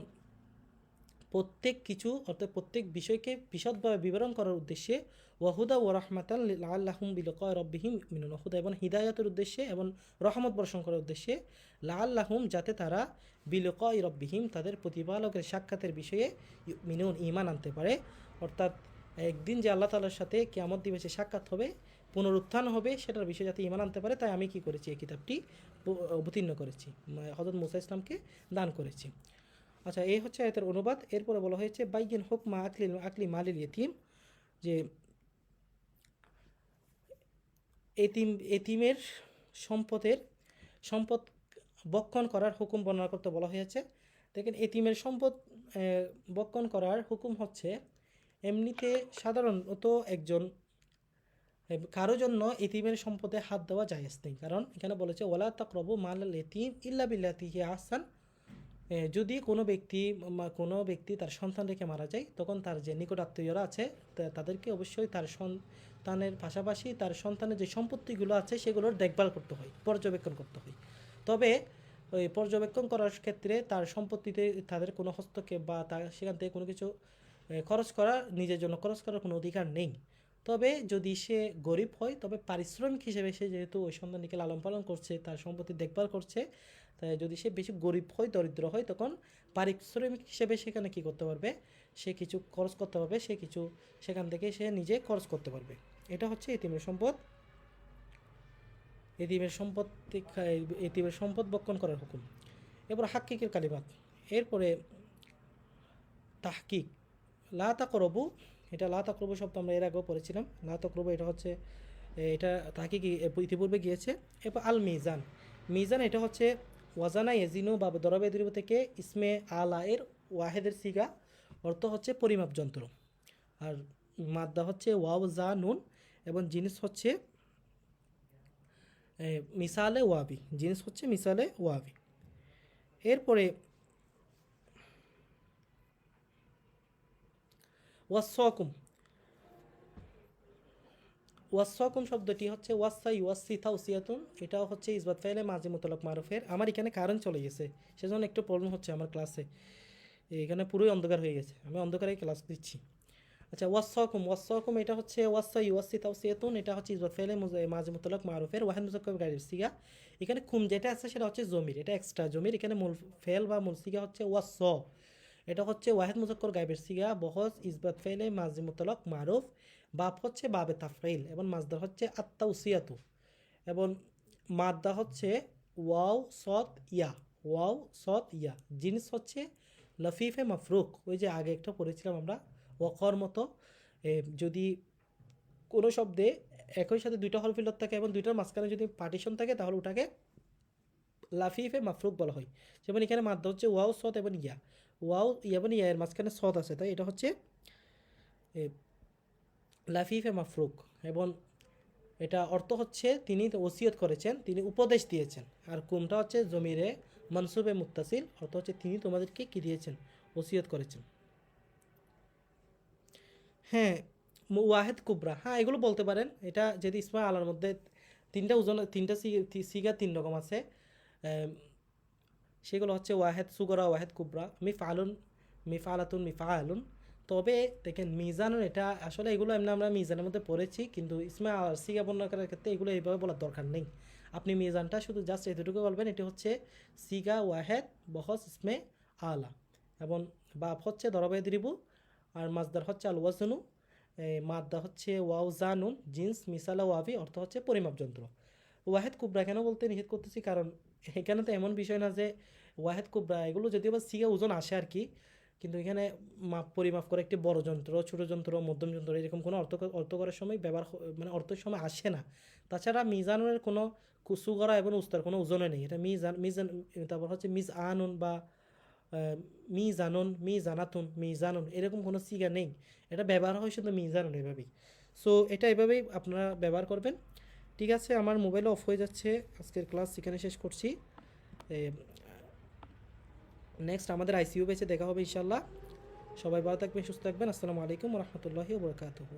প্রত্যেক কিছু অর্থাৎ প্রত্যেক বিষয়কে বিশদভাবে বিবরণ করার উদ্দেশ্যে, ওয়াহুদা ও রাহমাতান লাআল্লাহুম বিলিকাই রাব্বিহিম ইউমিনুন, হুদা এবং হিদায়াতের উদ্দেশ্যে এবং রহমত বর্ষণ করার উদ্দেশ্যে, লাআল্লাহুম যাতে তারা বিলিকাই রাব্বিহিম তাদের প্রতিপালকের সাক্ষাতের বিষয়ে ইউমিনুন ঈমান আনতে পারে, অর্থাৎ একদিন যে আল্লাহ তাআলার সাথে কিয়ামত দিবসে সাক্ষাৎ হবে, পুনরুত্থান হবে, সেটার বিষয়ে যাতে ঈমান আনতে পারে, তাই আমি কি করেছি, এই কিতাবটি অবতীর্ণ করেছি, হযরত মূসা ইসলামকে দান করেছি। আচ্ছা, এই হচ্ছে আয়াতের অনুবাদ। এরপরে বলা হয়েছে বাইয়িন হুকমা আকলি মালিল ইতিম, যে এতিমের সম্পদ বক্ষণ করার হুকুম বর্ণনা করতে বলা হয়েছে। দেখেন, এতিমের সম্পদ বক্ষণ করার হুকুম হচ্ছে, এমনিতে সাধারণত কারো জন্য এতিমের সম্পদে হাত দেওয়া জায়েজ নেই, কারণ এখানে বলেছে ওয়ালা তাকরাবু মালাল ইতিম ইল্লা বিল্লাতি হিয়া আহসান। যদি কোনো ব্যক্তি তার সন্তান রেখে মারা যায়, তখন তার যে নিকট আত্মীয়রা আছে তাদেরকে অবশ্যই তার সন্তানের পাশাপাশি তার সন্তানের যে সম্পত্তিগুলো আছে সেগুলোর দেখভাল করতে হয়, পর্যবেক্ষণ করতে হয়। তবে ওই পর্যবেক্ষণ করার ক্ষেত্রে তার সম্পত্তিতে তাদের কোনো হস্তক্ষেপ বা তার সেখান থেকে কোনো কিছু নিজের জন্য খরচ করার কোনো অধিকার নেই। তবে যদি সে গরিব হয়, তবে পারিশ্রমিক হিসেবে সে যেহেতু ওই সন্তানটিকে লালন পালন করছে, তার সম্পত্তি দেখভাল করছে, তাই যদি সে বেশি গরিব হয়, দরিদ্র হয়, তখন পারিশ্রমিক হিসেবে সেখানে কি করতে পারবে, সে কিছু খরচ করতে পারবে, সে কিছু সেখান থেকে সে নিজে খরচ করতে পারবে। এটা হচ্ছে এতিমের সম্পদ, এতিমের সম্পদ বক্ষণ করার হুকুম। এরপর হাক্কিকের কালিমাত, এরপরে তাহকিক, লা তাকরবু, এটা লা তাকরবু শব্দ আমরা এর আগেও পড়েছিলাম। লা তাকরবু এটা হচ্ছে এটা তাহকিক ইতিপূর্বে গিয়েছে। এরপর আল মিজান, মিজান এটা হচ্ছে ওয়াজানা ইয়াজিনু বা দরবে দ্রিব থেকে ইসমে আলা এর ওয়াহেদের সিগা, অর্থ হচ্ছে পরিমাপ যন্ত্র, আর মাদ্দা হচ্ছে ওয়াও জা নুন, এবং জিনিস হচ্ছে মিসালে ওয়াবি, জিন্স হচ্ছে মিসালে ওয়াবি। এরপরে ওয়াসকুম, ওয়াসকুম শব্দটি হচ্ছে ওয়াসা ইউয়াসি তাওসিয়াতুন, এটাও হচ্ছে ইসবাত ফাইলে মাজি মুতলাক মারুফের। আমার এখানে কারেন্ট চলে গেছে, সেজন্য একটু প্রবলেম হচ্ছে আমার ক্লাসে, এখানে পুরোই অন্ধকার হয়ে গেছে, আমি অন্ধকারে ক্লাস দিচ্ছি। আচ্ছা, ওয়াসকুম, ওয়াসকুম এটা হচ্ছে ওয়াসা ইউয়াসি তাওসিয়াতুন, এটা হচ্ছে ইসবাত ফাইলে মাজি মুতলাক মারুফের ওয়াহিদ মুজাক্কার গায়র সিগা। এখানে কুম যেটা আছে সেটা হচ্ছে জমির, এটা এক্সট্রা জমির। এখানে মূল ফেল বা মূল সিগা হচ্ছে ওয়াস, এটা হচ্ছে ওয়াহিদ মুজাক্কর গায়বের সিগা, বহজ ইসবাত ফাইলে মাজি মুতলাক মারুফ, বাপ হচ্ছে বাবে তাফঈল এবং মাজদার হচ্ছে আত-তাওসিয়াতু, এবং মাদ্দা হচ্ছে ওয়াও সদ ইয়া, ওয়াও সদ ইয়া। জিনিস হচ্ছে লফিফে মাফরুক, ওই যে আগে একটা পড়েছিলাম আমরা ওয়াকর মতো। যদি কোনো শব্দে একই সাথে দুইটা হরফ ইল্লত থাকে এবং দুইটার মাঝখানে যদি পার্টিশন থাকে তাহলে ওটাকে লাফিফে মাফরুক বলা হয়। যেমন এখানে মাদ্দা হচ্ছে ওয়াও সদ এবং ইয়া, ওয়াও এবং ইয়া এর মাঝখানে সদ আছে, তাই এটা হচ্ছে লাফিফে মাফরুক। এবং এটা অর্থ হচ্ছে তিনি ওসিয়ত করেছেন, তিনি উপদেশ দিয়েছেন। আর কুমটা হচ্ছে জমিরে মনসুবে মুত্তাসিল, অর্থ হচ্ছে তিনি তোমাদেরকে কি দিয়েছেন, ওসিয়ত করেছেন। হ্যাঁ, ওয়াহেদ কুবরা, হ্যাঁ এগুলো বলতে পারেন। এটা যদি ইসমা আলার মধ্যে তিনটা ওজন, তিনটা সিগা তিন রকম আছে, সেগুলো হচ্ছে ওয়াহেদ সুগরা, ওয়াহেদ কুবরা, মিফআলুন, মিফআলাতুন, মিফআলুন। তবে দেখেন মিজানুন, এটা আসলে এগুলো এমনি আমরা মিজানের মধ্যে পড়েছি, কিন্তু ইসমা আর সিগা বর্ণনা করার ক্ষেত্রে এগুলো এইভাবে বলার দরকার নেই। আপনি মিজানটা শুধু জাস্ট এতটুকু বলবেন, এটি হচ্ছে সিগা ওয়াহেদ বহস ইসমে আলা, এবং বাপ হচ্ছে দরবে দ্রিবু, আর মাজদার হচ্ছে আল ওয়াজনু, মাদ্দা হচ্ছে ওয়াও জানুন, জিন্স মিসালা ওয়াবি, অর্থ হচ্ছে পরিমাপ যন্ত্র। ওয়াহেদ কুবরা কেন বলতে নিষেধ করতেছি, কারণ এখানে তো এমন বিষয় না যে ওয়াহেদ কুবরা, এগুলো যদিও বা সিগা ওজন আসে আর কি, কিন্তু এখানে মাপ পরিমাপ করে একটি বড় যন্ত্র, ছোট যন্ত্র, মধ্যম যন্ত্র, এরকম কোনো অর্থ করার সময় ব্যবহার মানে অর্থের সময় আসে না। তাছাড়া মিজানের কোনো সুগরা এবং উস্তার কোনো ওজনে নেই, এটা মিজান, মিজান, তারপর হচ্ছে মিজ আনুন বা মিজানুন, মিজানাতুন, মিজানুন, এরকম কোনো সিগা নেই। এটা ব্যবহার হয় শুধু মিজানুন এভাবেই। সো এটা এভাবেই আপনারা ব্যবহার করবেন। ঠিক আছে, আমার মোবাইল অফ হয়ে যাচ্ছে, আজকের ক্লাস এখানে শেষ করছি। নেক্সট আমাদের আইসিইউ বেচে দেখা হবে ইনশাল্লাহ। সবাই ভালো থাকবেন, সুস্থ থাকবেন। আসসালামু আলাইকুম রহমতুল্লাহি ওয়া বারাকাতুহু।